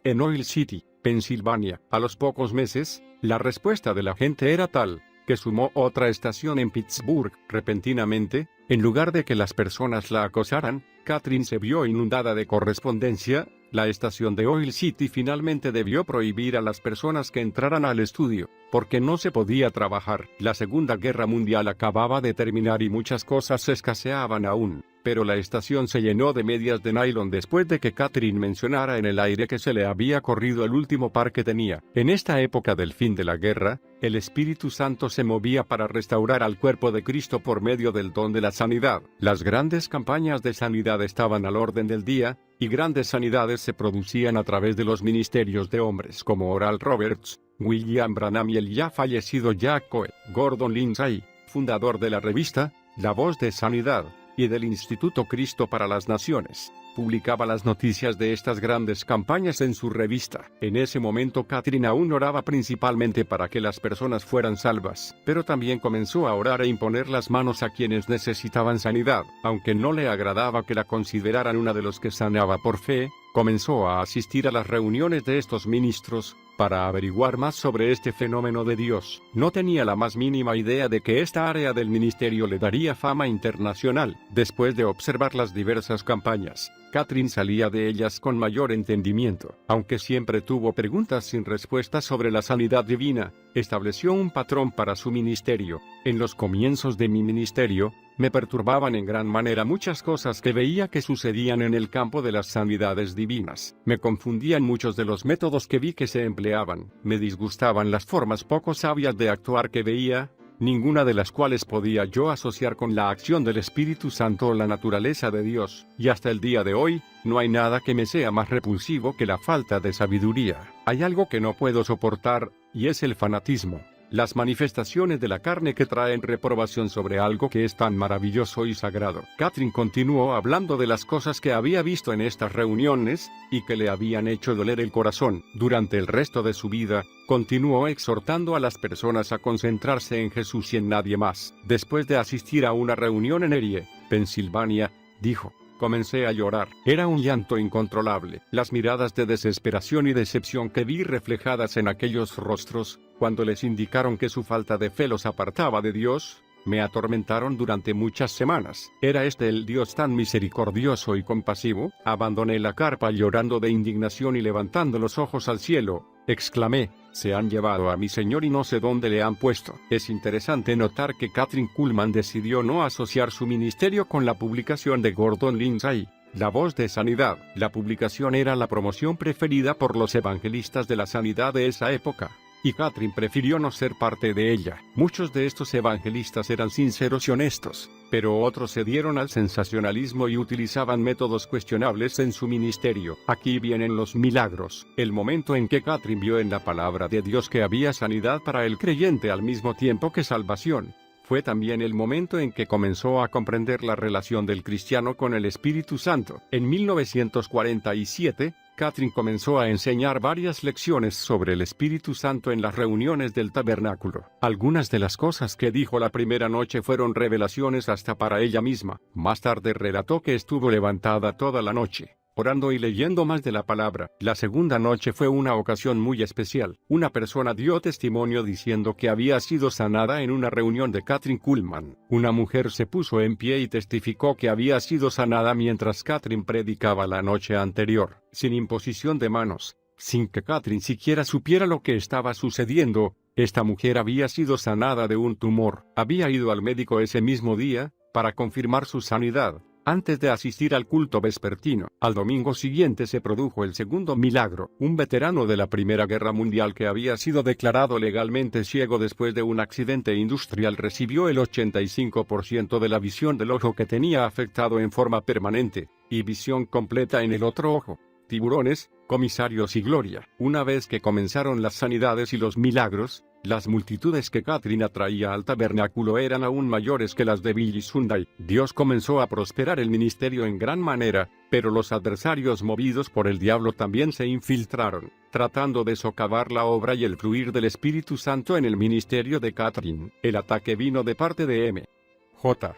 en Oil City, Pensilvania. A los pocos meses, la respuesta de la gente era tal, que sumó otra estación en Pittsburgh. Repentinamente, en lugar de que las personas la acosaran, Catherine se vio inundada de correspondencia. La estación de Oil City finalmente debió prohibir a las personas que entraran al estudio, porque no se podía trabajar. La Segunda Guerra Mundial acababa de terminar y muchas cosas escaseaban aún, pero la estación se llenó de medias de nylon después de que Catherine mencionara en el aire que se le había corrido el último par que tenía. En esta época del fin de la guerra, el Espíritu Santo se movía para restaurar al cuerpo de Cristo por medio del don de la sanidad. Las grandes campañas de sanidad estaban al orden del día, y grandes sanidades se producían a través de los ministerios de hombres como Oral Roberts, William Branham y el ya fallecido Jack Coe. Gordon Lindsay, fundador de la revista La Voz de Sanidad, y del Instituto Cristo para las Naciones, publicaba las noticias de estas grandes campañas en su revista. En ese momento Catherine aún oraba principalmente para que las personas fueran salvas, pero también comenzó a orar e imponer las manos a quienes necesitaban sanidad. Aunque no le agradaba que la consideraran una de los que sanaba por fe, comenzó a asistir a las reuniones de estos ministros, para averiguar más sobre este fenómeno de Dios. No tenía la más mínima idea de que esta área del ministerio le daría fama internacional. Después de observar las diversas campañas, Catherine salía de ellas con mayor entendimiento. Aunque siempre tuvo preguntas sin respuesta sobre la sanidad divina, estableció un patrón para su ministerio. En los comienzos de mi ministerio, me perturbaban en gran manera muchas cosas que veía que sucedían en el campo de las sanidades divinas. Me confundían muchos de los métodos que vi que se empleaban. Me disgustaban las formas poco sabias de actuar que veía, ninguna de las cuales podía yo asociar con la acción del Espíritu Santo o la naturaleza de Dios. Y hasta el día de hoy, no hay nada que me sea más repulsivo que la falta de sabiduría. Hay algo que no puedo soportar, y es el fanatismo. las manifestaciones de la carne que traen reprobación sobre algo que es tan maravilloso y sagrado. Catherine continuó hablando de las cosas que había visto en estas reuniones, y que le habían hecho doler el corazón. Durante el resto de su vida, continuó exhortando a las personas a concentrarse en Jesús y en nadie más. Después de asistir a una reunión en Erie, Pensilvania, dijo: comencé a llorar. Era un llanto incontrolable. Las miradas de desesperación y decepción que vi reflejadas en aquellos rostros, cuando les indicaron que su falta de fe los apartaba de Dios, me atormentaron durante muchas semanas. ¿Era este el Dios tan misericordioso y compasivo? Abandoné la carpa llorando de indignación y levantando los ojos al cielo, exclamé: se han llevado a mi Señor y no sé dónde le han puesto. Es interesante notar que Kathryn Kuhlman decidió no asociar su ministerio con la publicación de Gordon Lindsay, La Voz de Sanidad. La publicación era la promoción preferida por los evangelistas de la sanidad de esa época, y Kathryn prefirió no ser parte de ella. Muchos de estos evangelistas eran sinceros y honestos, pero otros se dieron al sensacionalismo y utilizaban métodos cuestionables en su ministerio. Aquí vienen los milagros. El momento en que Kathryn vio en la palabra de Dios que había sanidad para el creyente al mismo tiempo que salvación, fue también el momento en que comenzó a comprender la relación del cristiano con el Espíritu Santo. En 1947, Kathryn comenzó a enseñar varias lecciones sobre el Espíritu Santo en las reuniones del tabernáculo. Algunas de las cosas que dijo la primera noche fueron revelaciones hasta para ella misma. Más tarde relató que estuvo levantada toda la noche, orando y leyendo más de la palabra. La segunda noche fue una ocasión muy especial. Una persona dio testimonio diciendo que había sido sanada en una reunión de Kathryn Kuhlman. Una mujer se puso en pie y testificó que había sido sanada mientras Kathryn predicaba la noche anterior, sin imposición de manos, sin que Kathryn siquiera supiera lo que estaba sucediendo. Esta mujer había sido sanada de un tumor. Había ido al médico ese mismo día, para confirmar su sanidad, antes de asistir al culto vespertino. Al domingo siguiente se produjo el segundo milagro. Un veterano de la Primera Guerra Mundial que había sido declarado legalmente ciego después de un accidente industrial recibió el 85% de la visión del ojo que tenía afectado en forma permanente, y visión completa en el otro ojo. Tiburones, comisarios y gloria. Una vez que comenzaron las sanidades y los milagros, las multitudes que Kathryn atraía al tabernáculo eran aún mayores que las de Billy Sunday. Dios comenzó a prosperar el ministerio en gran manera, pero los adversarios movidos por el diablo también se infiltraron, tratando de socavar la obra y el fluir del Espíritu Santo en el ministerio de Kathryn. El ataque vino de parte de M.J.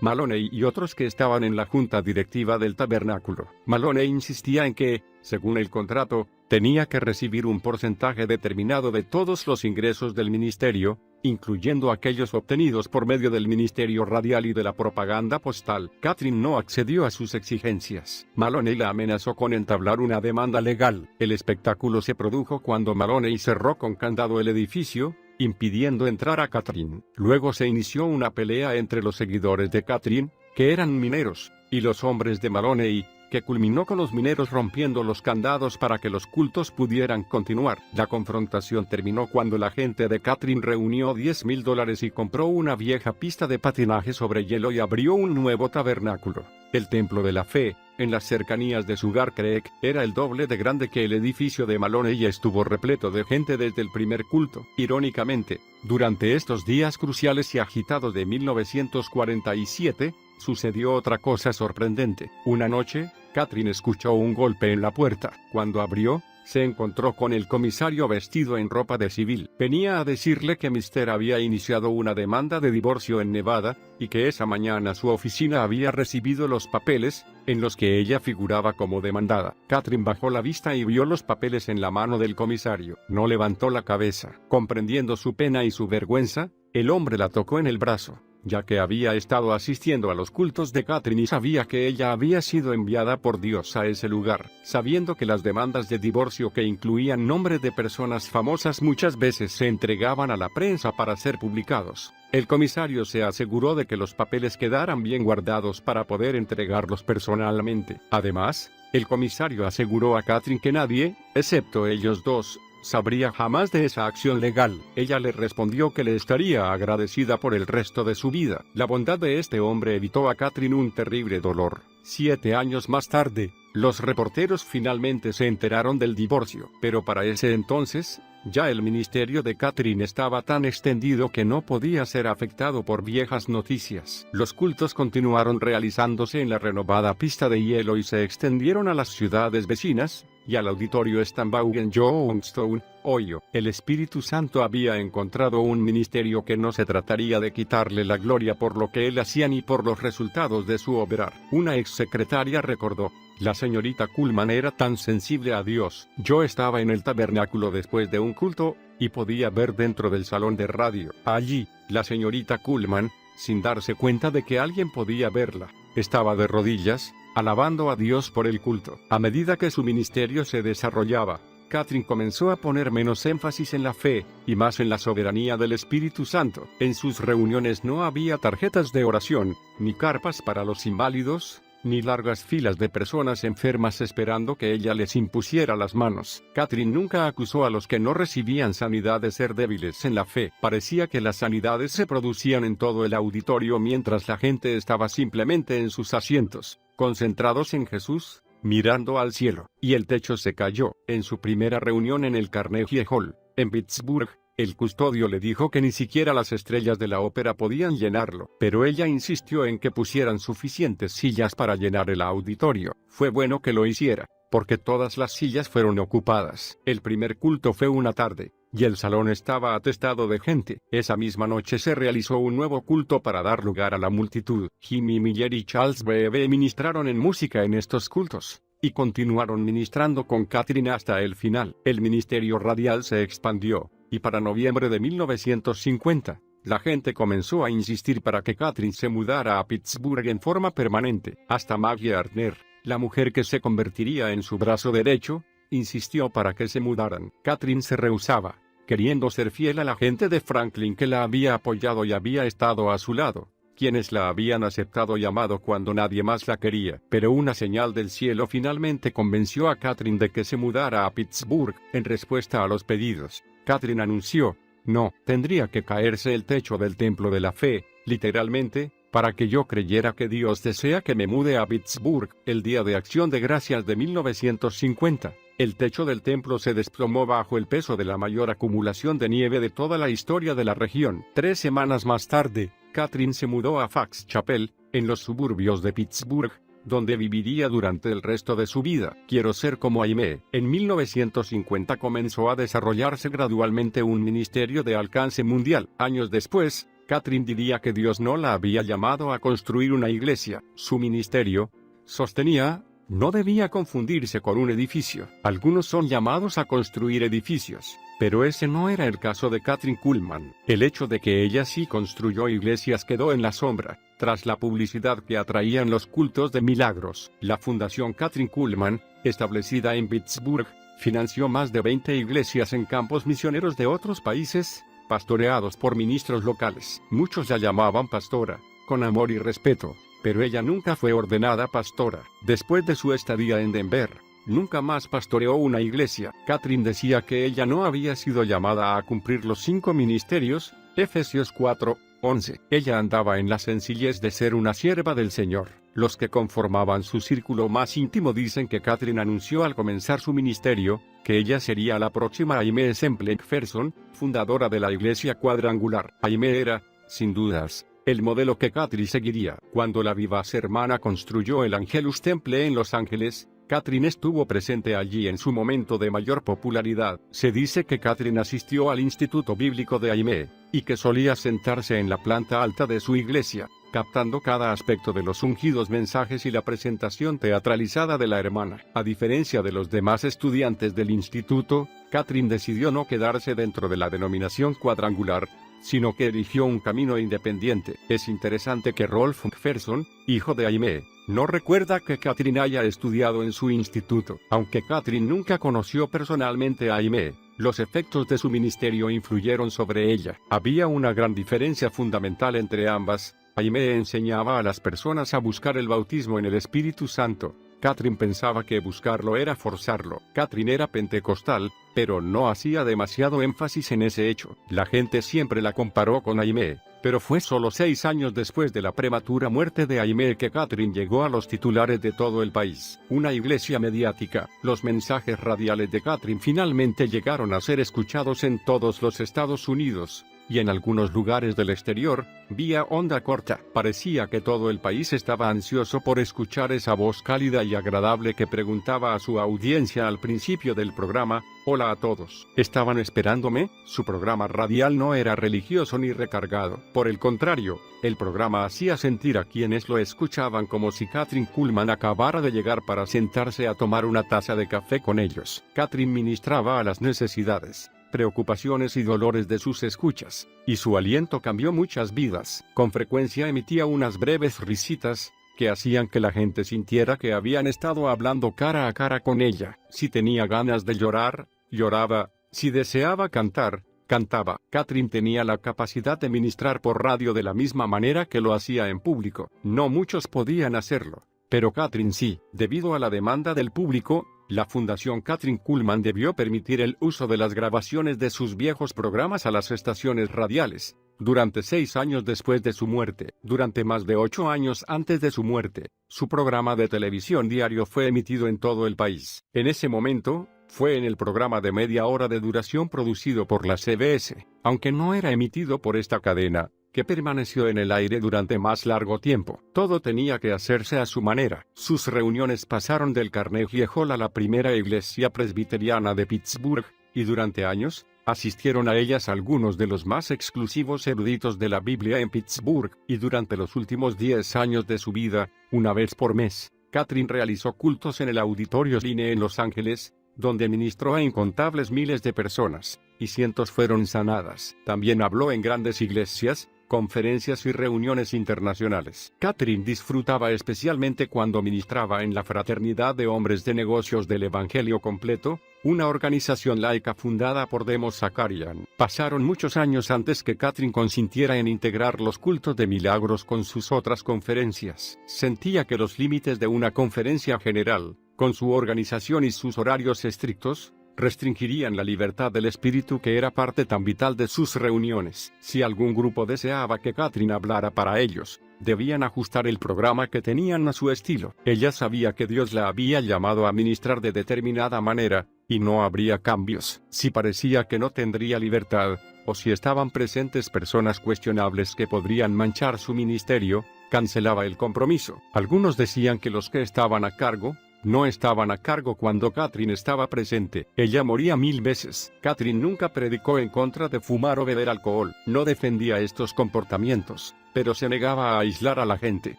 Maloney y otros que estaban en la junta directiva del tabernáculo. Maloney insistía en que, según el contrato, tenía que recibir un porcentaje determinado de todos los ingresos del ministerio, incluyendo aquellos obtenidos por medio del ministerio radial y de la propaganda postal. Kathryn no accedió a sus exigencias. Maloney la amenazó con entablar una demanda legal. El espectáculo se produjo cuando Maloney cerró con candado el edificio, impidiendo entrar a Kathryn. Luego se inició una pelea entre los seguidores de Kathryn, que eran mineros, y los hombres de Maloney, que culminó con los mineros rompiendo los candados para que los cultos pudieran continuar. La confrontación terminó cuando la gente de Kathryn reunió $10,000 y compró una vieja pista de patinaje sobre hielo y abrió un nuevo tabernáculo. El Templo de la Fe, en las cercanías de Sugar Creek, era el doble de grande que el edificio de Maloney y estuvo repleto de gente desde el primer culto. Irónicamente, durante estos días cruciales y agitados de 1947, sucedió otra cosa sorprendente. Una noche, Kathryn escuchó un golpe en la puerta. Cuando abrió, se encontró con el comisario vestido en ropa de civil. Venía a decirle que Mr. había iniciado una demanda de divorcio en Nevada, y que esa mañana su oficina había recibido los papeles, en los que ella figuraba como demandada. Kathryn bajó la vista y vio los papeles en la mano del comisario. No levantó la cabeza. Comprendiendo su pena y su vergüenza, el hombre la tocó en el brazo, ya que había estado asistiendo a los cultos de Kathryn y sabía que ella había sido enviada por Dios a ese lugar. Sabiendo que las demandas de divorcio que incluían nombres de personas famosas muchas veces se entregaban a la prensa para ser publicados, el comisario se aseguró de que los papeles quedaran bien guardados para poder entregarlos personalmente. Además, el comisario aseguró a Kathryn que nadie, excepto ellos dos, sabría jamás de esa acción legal. Ella le respondió que le estaría agradecida por el resto de su vida. La bondad de este hombre evitó a Kathryn un terrible dolor. 7 años más tarde, los reporteros finalmente se enteraron del divorcio, pero para ese entonces, Ya el ministerio de Catherine estaba tan extendido que no podía ser afectado por viejas noticias. Los cultos continuaron realizándose en la renovada pista de hielo y se extendieron a las ciudades vecinas, y al auditorio Stambaugh en Johnstone, Ohio. El Espíritu Santo había encontrado un ministerio que no se trataría de quitarle la gloria por lo que él hacía ni por los resultados de su obrar. Una exsecretaria recordó: la señorita Kuhlman era tan sensible a Dios. Yo estaba en el tabernáculo después de un culto, y podía ver dentro del salón de radio. Allí, la señorita Kuhlman, sin darse cuenta de que alguien podía verla, estaba de rodillas, alabando a Dios por el culto. A medida que su ministerio se desarrollaba, Catherine comenzó a poner menos énfasis en la fe, y más en la soberanía del Espíritu Santo. En sus reuniones no había tarjetas de oración, ni carpas para los inválidos, ni largas filas de personas enfermas esperando que ella les impusiera las manos. Catherine nunca acusó a los que no recibían sanidad de ser débiles en la fe. Parecía que las sanidades se producían en todo el auditorio mientras la gente estaba simplemente en sus asientos, concentrados en Jesús, mirando al cielo. Y el techo se cayó. En su primera reunión en el Carnegie Hall, en Pittsburgh, el custodio le dijo que ni siquiera las estrellas de la ópera podían llenarlo, pero ella insistió en que pusieran suficientes sillas para llenar el auditorio. Fue bueno que lo hiciera, porque todas las sillas fueron ocupadas. El primer culto fue una tarde, y el salón estaba atestado de gente. Esa misma noche se realizó un nuevo culto para dar lugar a la multitud. Jimmy Miller y Charles B.B. ministraron en música en estos cultos, y continuaron ministrando con Catherine hasta el final. El ministerio radial se expandió, y para noviembre de 1950, la gente comenzó a insistir para que Catherine se mudara a Pittsburgh en forma permanente. Hasta Maggie Gardner, la mujer que se convertiría en su brazo derecho, insistió para que se mudaran. Catherine se rehusaba, queriendo ser fiel a la gente de Franklin que la había apoyado y había estado a su lado, quienes la habían aceptado y amado cuando nadie más la quería. Pero una señal del cielo finalmente convenció a Catherine de que se mudara a Pittsburgh. En respuesta a los pedidos, Catherine anunció: no, tendría que caerse el techo del templo de la fe, literalmente, para que yo creyera que Dios desea que me mude a Pittsburgh. El Día de Acción de Gracias de 1950, el techo del templo se desplomó bajo el peso de la mayor acumulación de nieve de toda la historia de la región. 3 semanas más tarde, Catherine se mudó a Fox Chapel, en los suburbios de Pittsburgh, donde viviría durante el resto de su vida. Quiero ser como Aimee. En 1950 comenzó a desarrollarse gradualmente un ministerio de alcance mundial. Años después, Catherine diría que Dios no la había llamado a construir una iglesia. Su ministerio, sostenía, no debía confundirse con un edificio. Algunos son llamados a construir edificios, pero ese no era el caso de Catherine Kuhlman. El hecho de que ella sí construyó iglesias quedó en la sombra, tras la publicidad que atraían los cultos de milagros. La Fundación Catherine Kuhlman, establecida en Pittsburgh, financió más de 20 iglesias en campos misioneros de otros países, pastoreados por ministros locales. Muchos la llamaban pastora, con amor y respeto, pero ella nunca fue ordenada pastora. Después de su estadía en Denver, nunca más pastoreó una iglesia. Catherine decía que ella no había sido llamada a cumplir los 5 ministerios, Efesios 4:11. Ella andaba en la sencillez de ser una sierva del Señor. Los que conformaban su círculo más íntimo dicen que Catherine anunció al comenzar su ministerio, que ella sería la próxima Aimee Semple McPherson, fundadora de la Iglesia Cuadrangular. Aimee era, sin dudas, el modelo que Catherine seguiría. Cuando la vivaz hermana construyó el Angelus Temple en Los Ángeles, Catherine estuvo presente allí en su momento de mayor popularidad. Se dice que Catherine asistió al Instituto Bíblico de Aimee, y que solía sentarse en la planta alta de su iglesia, captando cada aspecto de los ungidos mensajes y la presentación teatralizada de la hermana. A diferencia de los demás estudiantes del instituto, Catherine decidió no quedarse dentro de la denominación cuadrangular, sino que eligió un camino independiente. Es interesante que Rolf McPherson, hijo de Aimee, no recuerda que Catherine haya estudiado en su instituto. Aunque Catherine nunca conoció personalmente a Aimee, los efectos de su ministerio influyeron sobre ella. Había una gran diferencia fundamental entre ambas. Aimee enseñaba a las personas a buscar el bautismo en el Espíritu Santo. Catherine pensaba que buscarlo era forzarlo. Catherine era pentecostal, pero no hacía demasiado énfasis en ese hecho. La gente siempre la comparó con Aimee, Pero fue solo 6 años después de la prematura muerte de Aimee que Catherine llegó a los titulares de todo el país. Una iglesia mediática. Los mensajes radiales de Catherine finalmente llegaron a ser escuchados en todos los Estados Unidos, y en algunos lugares del exterior, vía onda corta. Parecía que todo el país estaba ansioso por escuchar esa voz cálida y agradable que preguntaba a su audiencia al principio del programa: «Hola a todos. ¿Estaban esperándome?». Su programa radial no era religioso ni recargado. Por el contrario, el programa hacía sentir a quienes lo escuchaban como si Kathryn Kuhlman acabara de llegar para sentarse a tomar una taza de café con ellos. Kathryn ministraba a las necesidades, preocupaciones y dolores de sus escuchas, y su aliento cambió muchas vidas. Con frecuencia emitía unas breves risitas que hacían que la gente sintiera que habían estado hablando cara a cara con ella. Si tenía ganas de llorar, lloraba; si deseaba cantar, cantaba. Kathryn tenía la capacidad de ministrar por radio de la misma manera que lo hacía en público. No muchos podían hacerlo, pero Kathryn sí. Debido a la demanda del público, la Fundación Kathryn Kuhlman debió permitir el uso de las grabaciones de sus viejos programas a las estaciones radiales. Durante 6 años después de su muerte, durante más de 8 años antes de su muerte, su programa de televisión diario fue emitido en todo el país. En ese momento, fue en el programa de media hora de duración producido por la CBS, aunque no era emitido por esta cadena, que permaneció en el aire durante más largo tiempo. Todo tenía que hacerse a su manera. Sus reuniones pasaron del Carnegie Hall a la primera iglesia presbiteriana de Pittsburgh, y durante años, asistieron a ellas algunos de los más exclusivos eruditos de la Biblia en Pittsburgh, y durante los últimos 10 años de su vida, una vez por mes, Kathryn realizó cultos en el Auditorio Line en Los Ángeles, donde ministró a incontables miles de personas, y cientos fueron sanadas. También habló en grandes iglesias, conferencias y reuniones internacionales. Kathryn disfrutaba especialmente cuando ministraba en la Fraternidad de Hombres de Negocios del Evangelio Completo, una organización laica fundada por Demos Zakarian. Pasaron muchos años antes que Kathryn consintiera en integrar los cultos de milagros con sus otras conferencias. Sentía que los límites de una conferencia general, con su organización y sus horarios estrictos, restringirían la libertad del espíritu que era parte tan vital de sus reuniones. Si algún grupo deseaba que Kathryn hablara para ellos, debían ajustar el programa que tenían a su estilo. Ella sabía que Dios la había llamado a ministrar de determinada manera, y no habría cambios. Si parecía que no tendría libertad, o si estaban presentes personas cuestionables que podrían manchar su ministerio, cancelaba el compromiso. Algunos decían que los que estaban a cargo no estaban a cargo cuando Kathryn estaba presente. Ella moría 1000 veces. Kathryn nunca predicó en contra de fumar o beber alcohol. No defendía estos comportamientos, pero se negaba a aislar a la gente.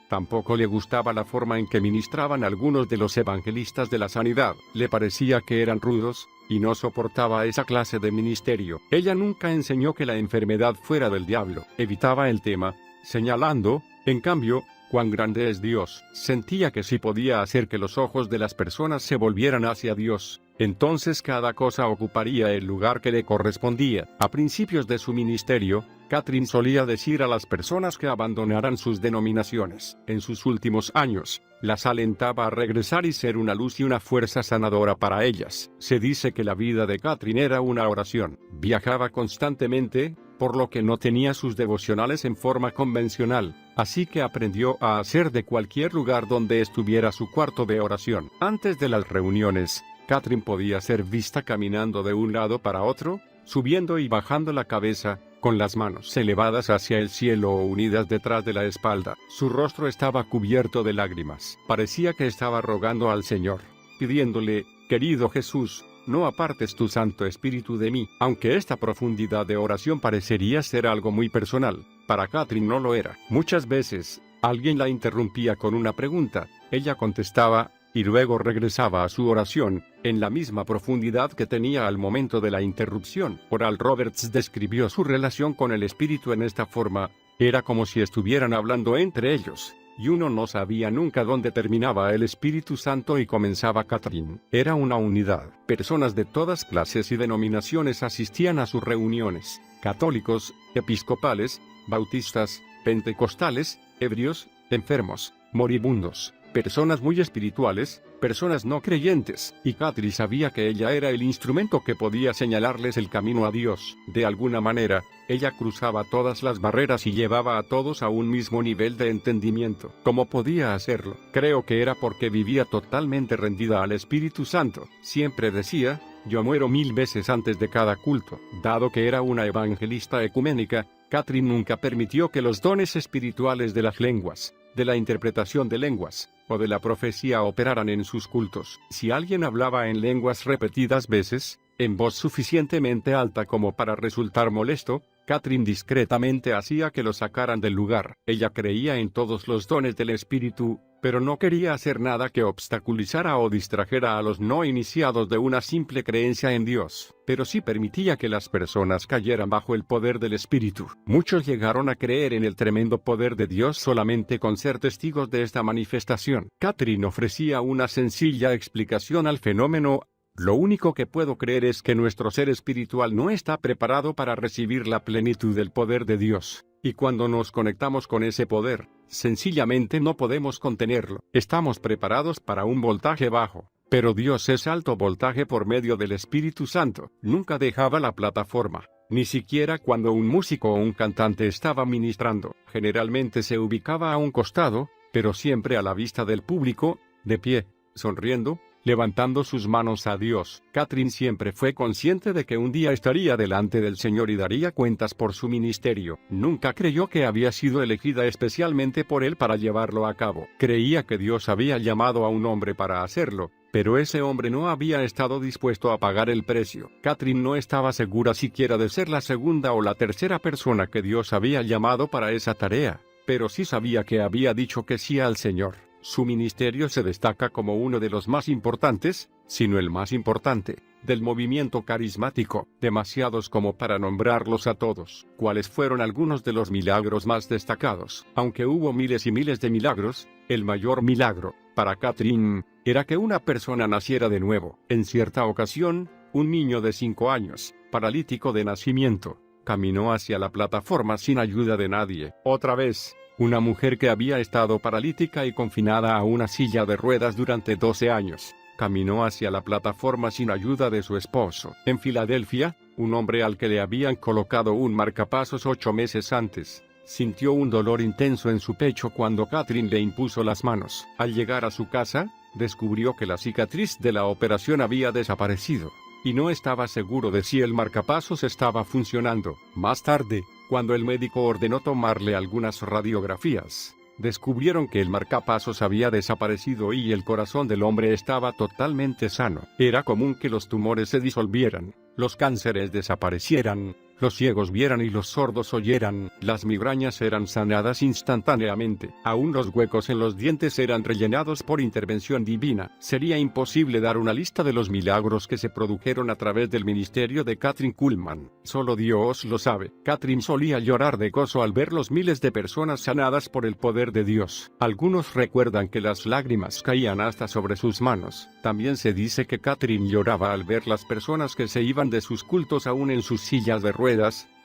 Tampoco le gustaba la forma en que ministraban algunos de los evangelistas de la sanidad. Le parecía que eran rudos, y no soportaba esa clase de ministerio. Ella nunca enseñó que la enfermedad fuera del diablo. Evitaba el tema, señalando, en cambio, cuán grande es Dios. Sentía que si podía hacer que los ojos de las personas se volvieran hacia Dios, entonces cada cosa ocuparía el lugar que le correspondía. A principios de su ministerio, Kathryn solía decir a las personas que abandonaran sus denominaciones. En sus últimos años, las alentaba a regresar y ser una luz y una fuerza sanadora para ellas. Se dice que la vida de Kathryn era una oración. Viajaba constantemente, por lo que no tenía sus devocionales en forma convencional, así que aprendió a hacer de cualquier lugar donde estuviera su cuarto de oración. Antes de las reuniones, Kathryn podía ser vista caminando de un lado para otro, subiendo y bajando la cabeza, con las manos elevadas hacia el cielo o unidas detrás de la espalda. Su rostro estaba cubierto de lágrimas. Parecía que estaba rogando al Señor, pidiéndole: «Querido Jesús, no apartes tu Santo Espíritu de mí». Aunque esta profundidad de oración parecería ser algo muy personal, para Kathryn no lo era. Muchas veces, alguien la interrumpía con una pregunta, ella contestaba, y luego regresaba a su oración, en la misma profundidad que tenía al momento de la interrupción. Oral Roberts describió su relación con el Espíritu en esta forma: era como si estuvieran hablando entre ellos, y uno no sabía nunca dónde terminaba el Espíritu Santo y comenzaba Kathryn. Era una unidad. Personas de todas clases y denominaciones asistían a sus reuniones: católicos, episcopales, bautistas, pentecostales, ebrios, enfermos, moribundos, personas muy espirituales, personas no creyentes, y Catherine sabía que ella era el instrumento que podía señalarles el camino a Dios. De alguna manera, ella cruzaba todas las barreras y llevaba a todos a un mismo nivel de entendimiento. ¿Cómo podía hacerlo? Creo que era porque vivía totalmente rendida al Espíritu Santo. Siempre decía: yo muero 1000 veces antes de cada culto. Dado que era una evangelista ecuménica, Catherine nunca permitió que los dones espirituales de las lenguas, de la interpretación de lenguas, o de la profecía operaran en sus cultos. Si alguien hablaba en lenguas repetidas veces, en voz suficientemente alta como para resultar molesto, Catherine discretamente hacía que lo sacaran del lugar. Ella creía en todos los dones del Espíritu, pero no quería hacer nada que obstaculizara o distrajera a los no iniciados de una simple creencia en Dios, pero sí permitía que las personas cayeran bajo el poder del Espíritu. Muchos llegaron a creer en el tremendo poder de Dios solamente con ser testigos de esta manifestación. Catherine ofrecía una sencilla explicación al fenómeno: lo único que puedo creer es que nuestro ser espiritual no está preparado para recibir la plenitud del poder de Dios. Y cuando nos conectamos con ese poder, sencillamente no podemos contenerlo. Estamos preparados para un voltaje bajo, pero Dios es alto voltaje por medio del Espíritu Santo. Nunca dejaba la plataforma, ni siquiera cuando un músico o un cantante estaba ministrando. Generalmente se ubicaba a un costado, pero siempre a la vista del público, de pie, sonriendo, levantando sus manos a Dios. Catherine siempre fue consciente de que un día estaría delante del Señor y daría cuentas por su ministerio. Nunca creyó que había sido elegida especialmente por Él para llevarlo a cabo. Creía que Dios había llamado a un hombre para hacerlo, pero ese hombre no había estado dispuesto a pagar el precio. Catherine no estaba segura siquiera de ser la segunda o la tercera persona que Dios había llamado para esa tarea, pero sí sabía que había dicho que sí al Señor. Su ministerio se destaca como uno de los más importantes, sino el más importante, del movimiento carismático, demasiados como para nombrarlos a todos. ¿Cuáles fueron algunos de los milagros más destacados? Aunque hubo miles y miles de milagros, el mayor milagro, para Catherine, era que una persona naciera de nuevo. En cierta ocasión, un niño de 5 años, paralítico de nacimiento, caminó hacia la plataforma sin ayuda de nadie. Otra vez, una mujer que había estado paralítica y confinada a una silla de ruedas durante 12 años, caminó hacia la plataforma sin ayuda de su esposo. En Filadelfia, un hombre al que le habían colocado un marcapasos 8 meses antes, sintió un dolor intenso en su pecho cuando Catherine le impuso las manos. Al llegar a su casa, descubrió que la cicatriz de la operación había desaparecido, y no estaba seguro de si el marcapasos estaba funcionando. Más tarde, cuando el médico ordenó tomarle algunas radiografías, descubrieron que el marcapasos había desaparecido y el corazón del hombre estaba totalmente sano. Era común que los tumores se disolvieran, los cánceres desaparecieran, los ciegos vieran y los sordos oyeran, las migrañas eran sanadas instantáneamente, aún los huecos en los dientes eran rellenados por intervención divina. Sería imposible dar una lista de los milagros que se produjeron a través del ministerio de Kathryn Kuhlman. Solo Dios lo sabe. Catherine solía llorar de gozo al ver los miles de personas sanadas por el poder de Dios. Algunos recuerdan que las lágrimas caían hasta sobre sus manos. También se dice que Catherine lloraba al ver las personas que se iban de sus cultos aún en sus sillas de ruedas,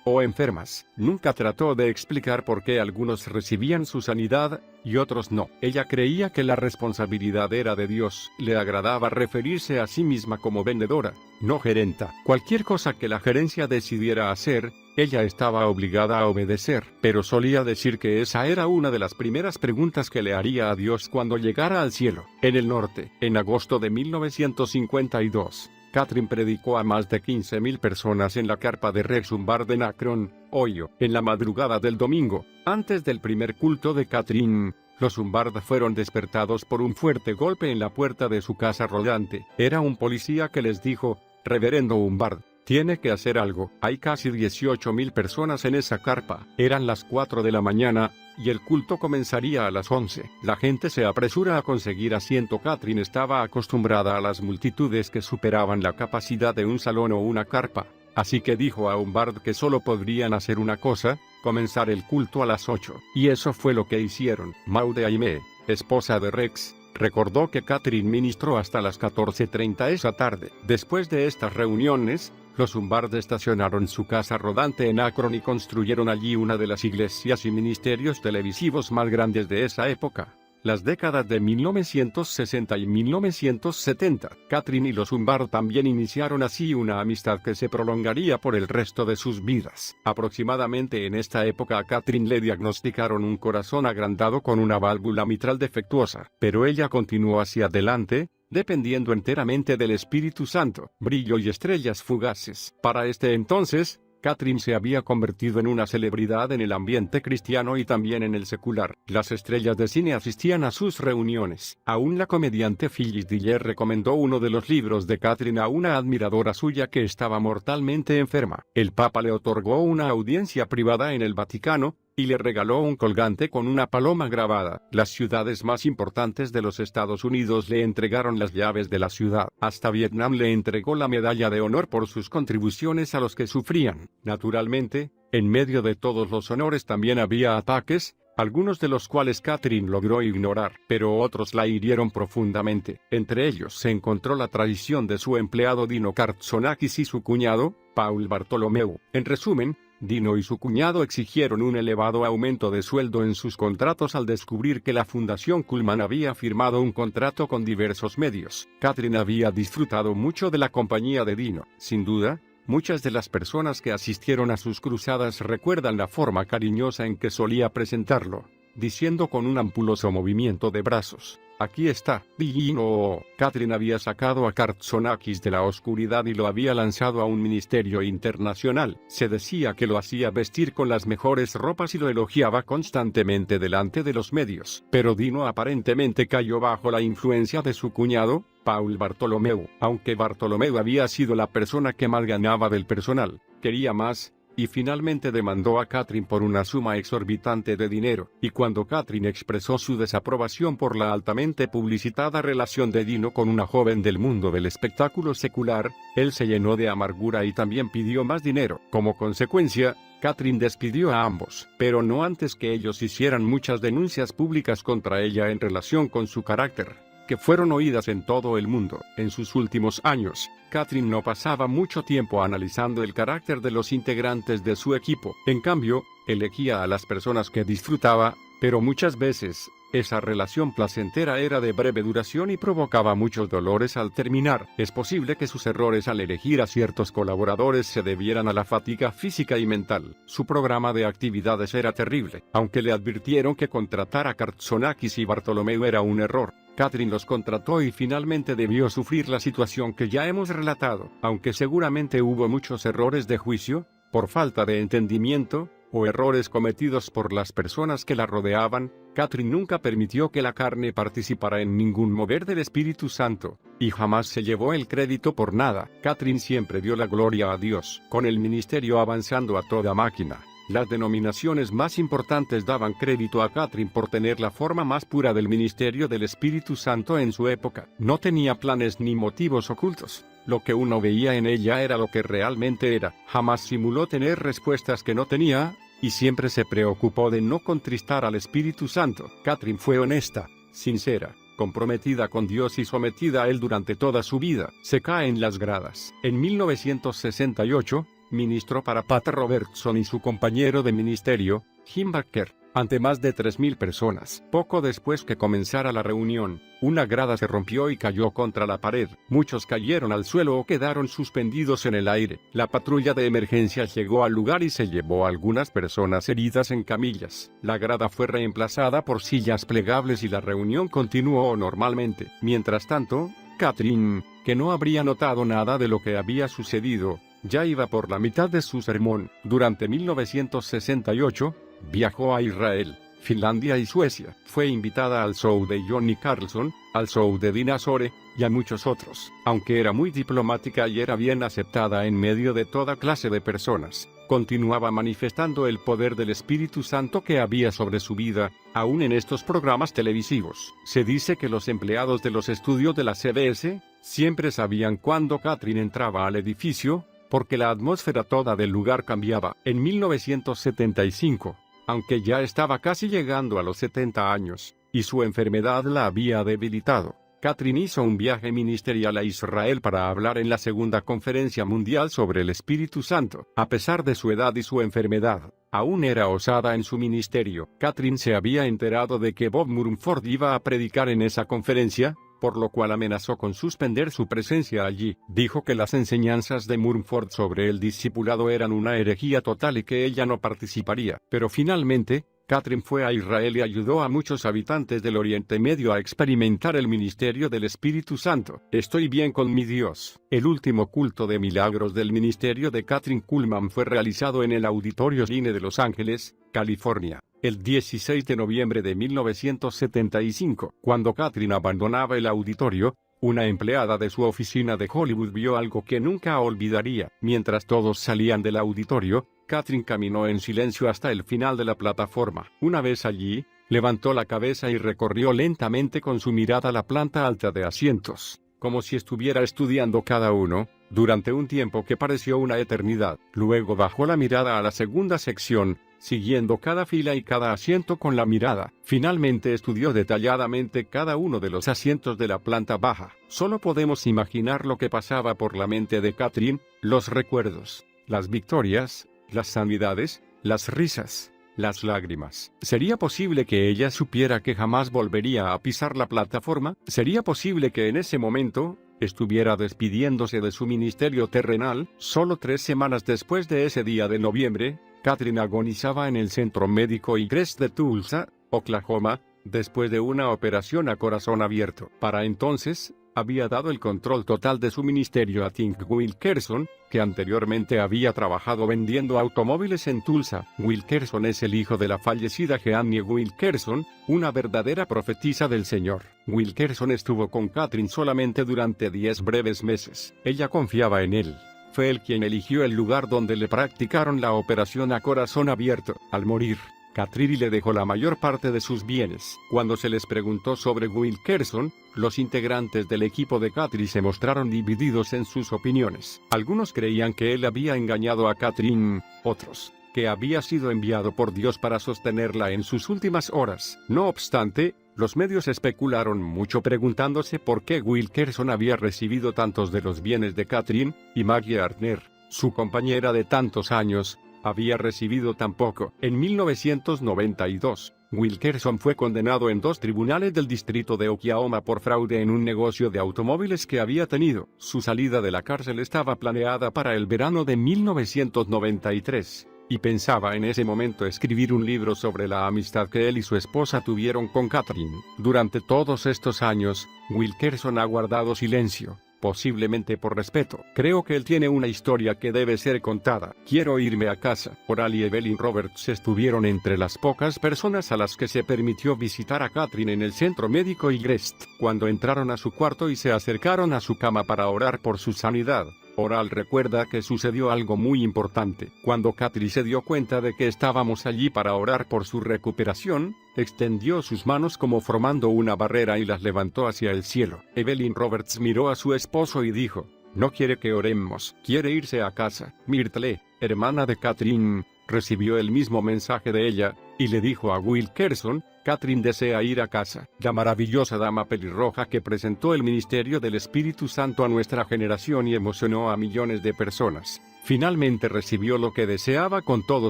o enfermas. Nunca trató de explicar por qué algunos recibían su sanidad, y otros no. Ella creía que la responsabilidad era de Dios. Le agradaba referirse a sí misma como vendedora, no gerenta. Cualquier cosa que la gerencia decidiera hacer, ella estaba obligada a obedecer, pero solía decir que esa era una de las primeras preguntas que le haría a Dios cuando llegara al cielo. En el norte, en agosto de 1952, Catherine predicó a más de 15.000 personas en la carpa de Rex Humbard en Akron, Ohio. En la madrugada del domingo, antes del primer culto de Catherine, los Humbard fueron despertados por un fuerte golpe en la puerta de su casa rodante. Era un policía que les dijo: «Reverendo Humbard, tiene que hacer algo. Hay casi 18.000 personas en esa carpa». Eran las 4 de la mañana, y el culto comenzaría a las 11. La gente se apresura a conseguir asiento. Catherine estaba acostumbrada a las multitudes que superaban la capacidad de un salón o una carpa, así que dijo a Humbard que solo podrían hacer una cosa: comenzar el culto a las 8. Y eso fue lo que hicieron. Maude Aimee, esposa de Rex, recordó que Catherine ministró hasta las 14:30 esa tarde. Después de estas reuniones, los Humbard estacionaron su casa rodante en Akron y construyeron allí una de las iglesias y ministerios televisivos más grandes de esa época. Las décadas de 1960 y 1970, Catherine y los Humbard también iniciaron así una amistad que se prolongaría por el resto de sus vidas. Aproximadamente en esta época a Catherine le diagnosticaron un corazón agrandado con una válvula mitral defectuosa, pero ella continuó hacia adelante, dependiendo enteramente del Espíritu Santo. Brillo y estrellas fugaces. Para este entonces, Catherine se había convertido en una celebridad en el ambiente cristiano y también en el secular. Las estrellas de cine asistían a sus reuniones. Aún la comediante Phyllis Diller recomendó uno de los libros de Catherine a una admiradora suya que estaba mortalmente enferma. El Papa le otorgó una audiencia privada en el Vaticano, y le regaló un colgante con una paloma grabada. Las ciudades más importantes de los Estados Unidos le entregaron las llaves de la ciudad. Hasta Vietnam le entregó la medalla de honor por sus contribuciones a los que sufrían. Naturalmente, en medio de todos los honores también había ataques, algunos de los cuales Catherine logró ignorar, pero otros la hirieron profundamente. Entre ellos se encontró la traición de su empleado Dino Katsonotzis y su cuñado, Paul Bartolomeu. En resumen, Dino y su cuñado exigieron un elevado aumento de sueldo en sus contratos al descubrir que la Fundación Cullman había firmado un contrato con diversos medios. Catherine había disfrutado mucho de la compañía de Dino. Sin duda, muchas de las personas que asistieron a sus cruzadas recuerdan la forma cariñosa en que solía presentarlo, diciendo con un ampuloso movimiento de brazos: «Aquí está, Dino». Catherine había sacado a Katsonotzis de la oscuridad y lo había lanzado a un ministerio internacional. Se decía que lo hacía vestir con las mejores ropas y lo elogiaba constantemente delante de los medios. Pero Dino aparentemente cayó bajo la influencia de su cuñado, Paul Bartolomeu. Aunque Bartolomeu había sido la persona que más ganaba del personal, quería más, y finalmente demandó a Catherine por una suma exorbitante de dinero. Y cuando Catherine expresó su desaprobación por la altamente publicitada relación de Dino con una joven del mundo del espectáculo secular, él se llenó de amargura y también pidió más dinero. Como consecuencia, Catherine despidió a ambos, pero no antes que ellos hicieran muchas denuncias públicas contra ella en relación con su carácter, que fueron oídas en todo el mundo. En sus últimos años, Catherine no pasaba mucho tiempo analizando el carácter de los integrantes de su equipo. En cambio, elegía a las personas que disfrutaba, pero muchas veces, esa relación placentera era de breve duración y provocaba muchos dolores al terminar. Es posible que sus errores al elegir a ciertos colaboradores se debieran a la fatiga física y mental. Su programa de actividades era terrible. Aunque le advirtieron que contratar a Katsonotzis y Bartolomeu era un error, Catherine los contrató y finalmente debió sufrir la situación que ya hemos relatado. Aunque seguramente hubo muchos errores de juicio, por falta de entendimiento, o errores cometidos por las personas que la rodeaban, Catherine nunca permitió que la carne participara en ningún mover del Espíritu Santo, y jamás se llevó el crédito por nada. Catherine siempre dio la gloria a Dios. Con el ministerio avanzando a toda máquina, las denominaciones más importantes daban crédito a Catherine por tener la forma más pura del ministerio del Espíritu Santo en su época. No tenía planes ni motivos ocultos. Lo que uno veía en ella era lo que realmente era. Jamás simuló tener respuestas que no tenía, y siempre se preocupó de no contristar al Espíritu Santo. Catherine fue honesta, sincera, comprometida con Dios y sometida a Él durante toda su vida. Se cae en las gradas. En 1968, ministró para Pat Robertson y su compañero de ministerio, Jim Bakker, ante más de 3.000 personas. Poco después que comenzara la reunión, una grada se rompió y cayó contra la pared. Muchos cayeron al suelo o quedaron suspendidos en el aire. La patrulla de emergencias llegó al lugar y se llevó a algunas personas heridas en camillas. La grada fue reemplazada por sillas plegables y la reunión continuó normalmente. Mientras tanto, Catherine, que no habría notado nada de lo que había sucedido, ya iba por la mitad de su sermón. Durante 1968, viajó a Israel, Finlandia y Suecia. Fue invitada al show de Johnny Carlson, al show de Dinah Shore, y a muchos otros. Aunque era muy diplomática y era bien aceptada en medio de toda clase de personas, continuaba manifestando el poder del Espíritu Santo que había sobre su vida, aún en estos programas televisivos. Se dice que los empleados de los estudios de la CBS siempre sabían cuándo Catherine entraba al edificio, porque la atmósfera toda del lugar cambiaba. En 1975, aunque ya estaba casi llegando a los 70 años, y su enfermedad la había debilitado, Catherine hizo un viaje ministerial a Israel para hablar en la segunda conferencia mundial sobre el Espíritu Santo. A pesar de su edad y su enfermedad, Aún era osada en su ministerio. Catherine se había enterado de que Bob Mumford iba a predicar en esa conferencia, por lo cual amenazó con suspender su presencia allí. Dijo que las enseñanzas de Mumford sobre el discipulado eran una herejía total y que ella no participaría. Pero finalmente, Catherine fue a Israel y ayudó a muchos habitantes del Oriente Medio a experimentar el ministerio del Espíritu Santo. Estoy bien con mi Dios. El último culto de milagros del ministerio de Kathryn Kuhlman fue realizado en el Auditorio Line de Los Ángeles, California, el 16 de noviembre de 1975. Cuando Kathryn abandonaba el auditorio, una empleada de su oficina de Hollywood vio algo que nunca olvidaría. Mientras todos salían del auditorio, Kathryn caminó en silencio hasta el final de la plataforma. Una vez allí, levantó la cabeza y recorrió lentamente con su mirada la planta alta de asientos, como si estuviera estudiando cada uno, durante un tiempo que pareció una eternidad. Luego bajó la mirada a la segunda sección, siguiendo cada fila y cada asiento con la mirada. Finalmente estudió detalladamente cada uno de los asientos de la planta baja. Solo podemos imaginar lo que pasaba por la mente de Kathryn: los recuerdos, las victorias, las sanidades, las risas, las lágrimas. ¿Sería posible que ella supiera que jamás volvería a pisar la plataforma? ¿Sería posible que en ese momento estuviera despidiéndose de su ministerio terrenal? Solo 3 semanas después de ese día de noviembre, Kathryn agonizaba en el Centro Médico Egress de Tulsa, Oklahoma, después de una operación a corazón abierto. Para entonces, había dado el control total de su ministerio a Tim Wilkerson, que anteriormente había trabajado vendiendo automóviles en Tulsa. Wilkerson es el hijo de la fallecida Jeannie Wilkerson, una verdadera profetisa del Señor. Wilkerson estuvo con Kathryn solamente durante 10 breves meses. Ella confiaba en él. Fue él quien eligió el lugar donde le practicaron la operación a corazón abierto. Al morir, Kathryn le dejó la mayor parte de sus bienes. Cuando se les preguntó sobre Wilkerson, los integrantes del equipo de Kathryn se mostraron divididos en sus opiniones. Algunos creían que él había engañado a Kathryn, otros, que había sido enviado por Dios para sostenerla en sus últimas horas. No obstante, los medios especularon mucho preguntándose por qué Wilkerson había recibido tantos de los bienes de Kathryn, y Maggie Arner, su compañera de tantos años, había recibido tan poco. En 1992, Wilkerson fue condenado en 2 tribunales del distrito de Oklahoma por fraude en un negocio de automóviles que había tenido. Su salida de la cárcel estaba planeada para el verano de 1993, y pensaba en ese momento escribir un libro sobre la amistad que él y su esposa tuvieron con Kathryn. Durante todos estos años, Wilkerson ha guardado silencio, posiblemente por respeto. Creo que él tiene una historia que debe ser contada. Quiero irme a casa. Oral y Evelyn Roberts estuvieron entre las pocas personas a las que se permitió visitar a Kathryn en el Centro Médico Egress. Cuando entraron a su cuarto y se acercaron a su cama para orar por su sanidad, Oral recuerda que sucedió algo muy importante. Cuando Kathryn se dio cuenta de que estábamos allí para orar por su recuperación, extendió sus manos como formando una barrera y las levantó hacia el cielo. Evelyn Roberts miró a su esposo y dijo: «No quiere que oremos, quiere irse a casa». Myrtle, hermana de Kathryn, recibió el mismo mensaje de ella, y le dijo a Wilkerson: «Kathryn desea ir a casa». La maravillosa dama pelirroja que presentó el ministerio del Espíritu Santo a nuestra generación y emocionó a millones de personas, finalmente recibió lo que deseaba con todo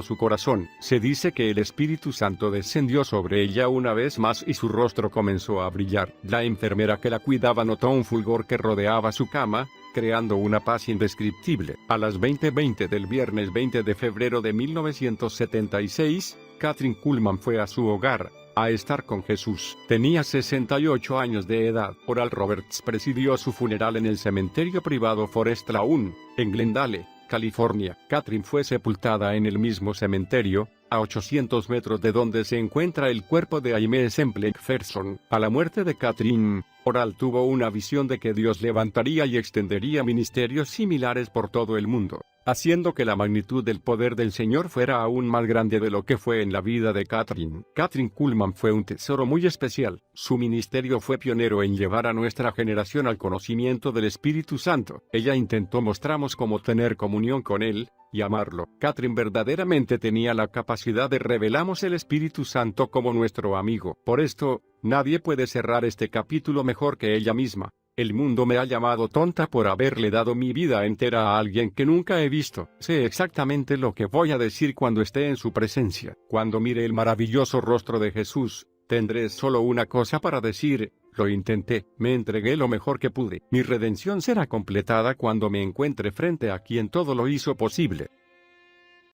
su corazón. Se dice que el Espíritu Santo descendió sobre ella una vez más y su rostro comenzó a brillar. La enfermera que la cuidaba notó un fulgor que rodeaba su cama, creando una paz indescriptible. A las 20:20 del viernes 20 de febrero de 1976, Kathryn Kuhlman fue a su hogar, a estar con Jesús. Tenía 68 años de edad. Oral Roberts presidió su funeral en el cementerio privado Forest Lawn, en Glendale, California. Kathryn fue sepultada en el mismo cementerio, a 800 metros de donde se encuentra el cuerpo de Aimee Semple McPherson. A la muerte de Kathryn, Oral tuvo una visión de que Dios levantaría y extendería ministerios similares por todo el mundo, haciendo que la magnitud del poder del Señor fuera aún más grande de lo que fue en la vida de Kathryn. Kathryn Kuhlman fue un tesoro muy especial. Su ministerio fue pionero en llevar a nuestra generación al conocimiento del Espíritu Santo. Ella intentó mostrarnos cómo tener comunión con Él y amarlo. Kathryn verdaderamente tenía la capacidad de revelarnos el Espíritu Santo como nuestro amigo. Por esto, nadie puede cerrar este capítulo mejor que ella misma. El mundo me ha llamado tonta por haberle dado mi vida entera a alguien que nunca he visto. Sé exactamente lo que voy a decir cuando esté en su presencia. Cuando mire el maravilloso rostro de Jesús, tendré solo una cosa para decir: lo intenté, me entregué lo mejor que pude. Mi redención será completada cuando me encuentre frente a quien todo lo hizo posible.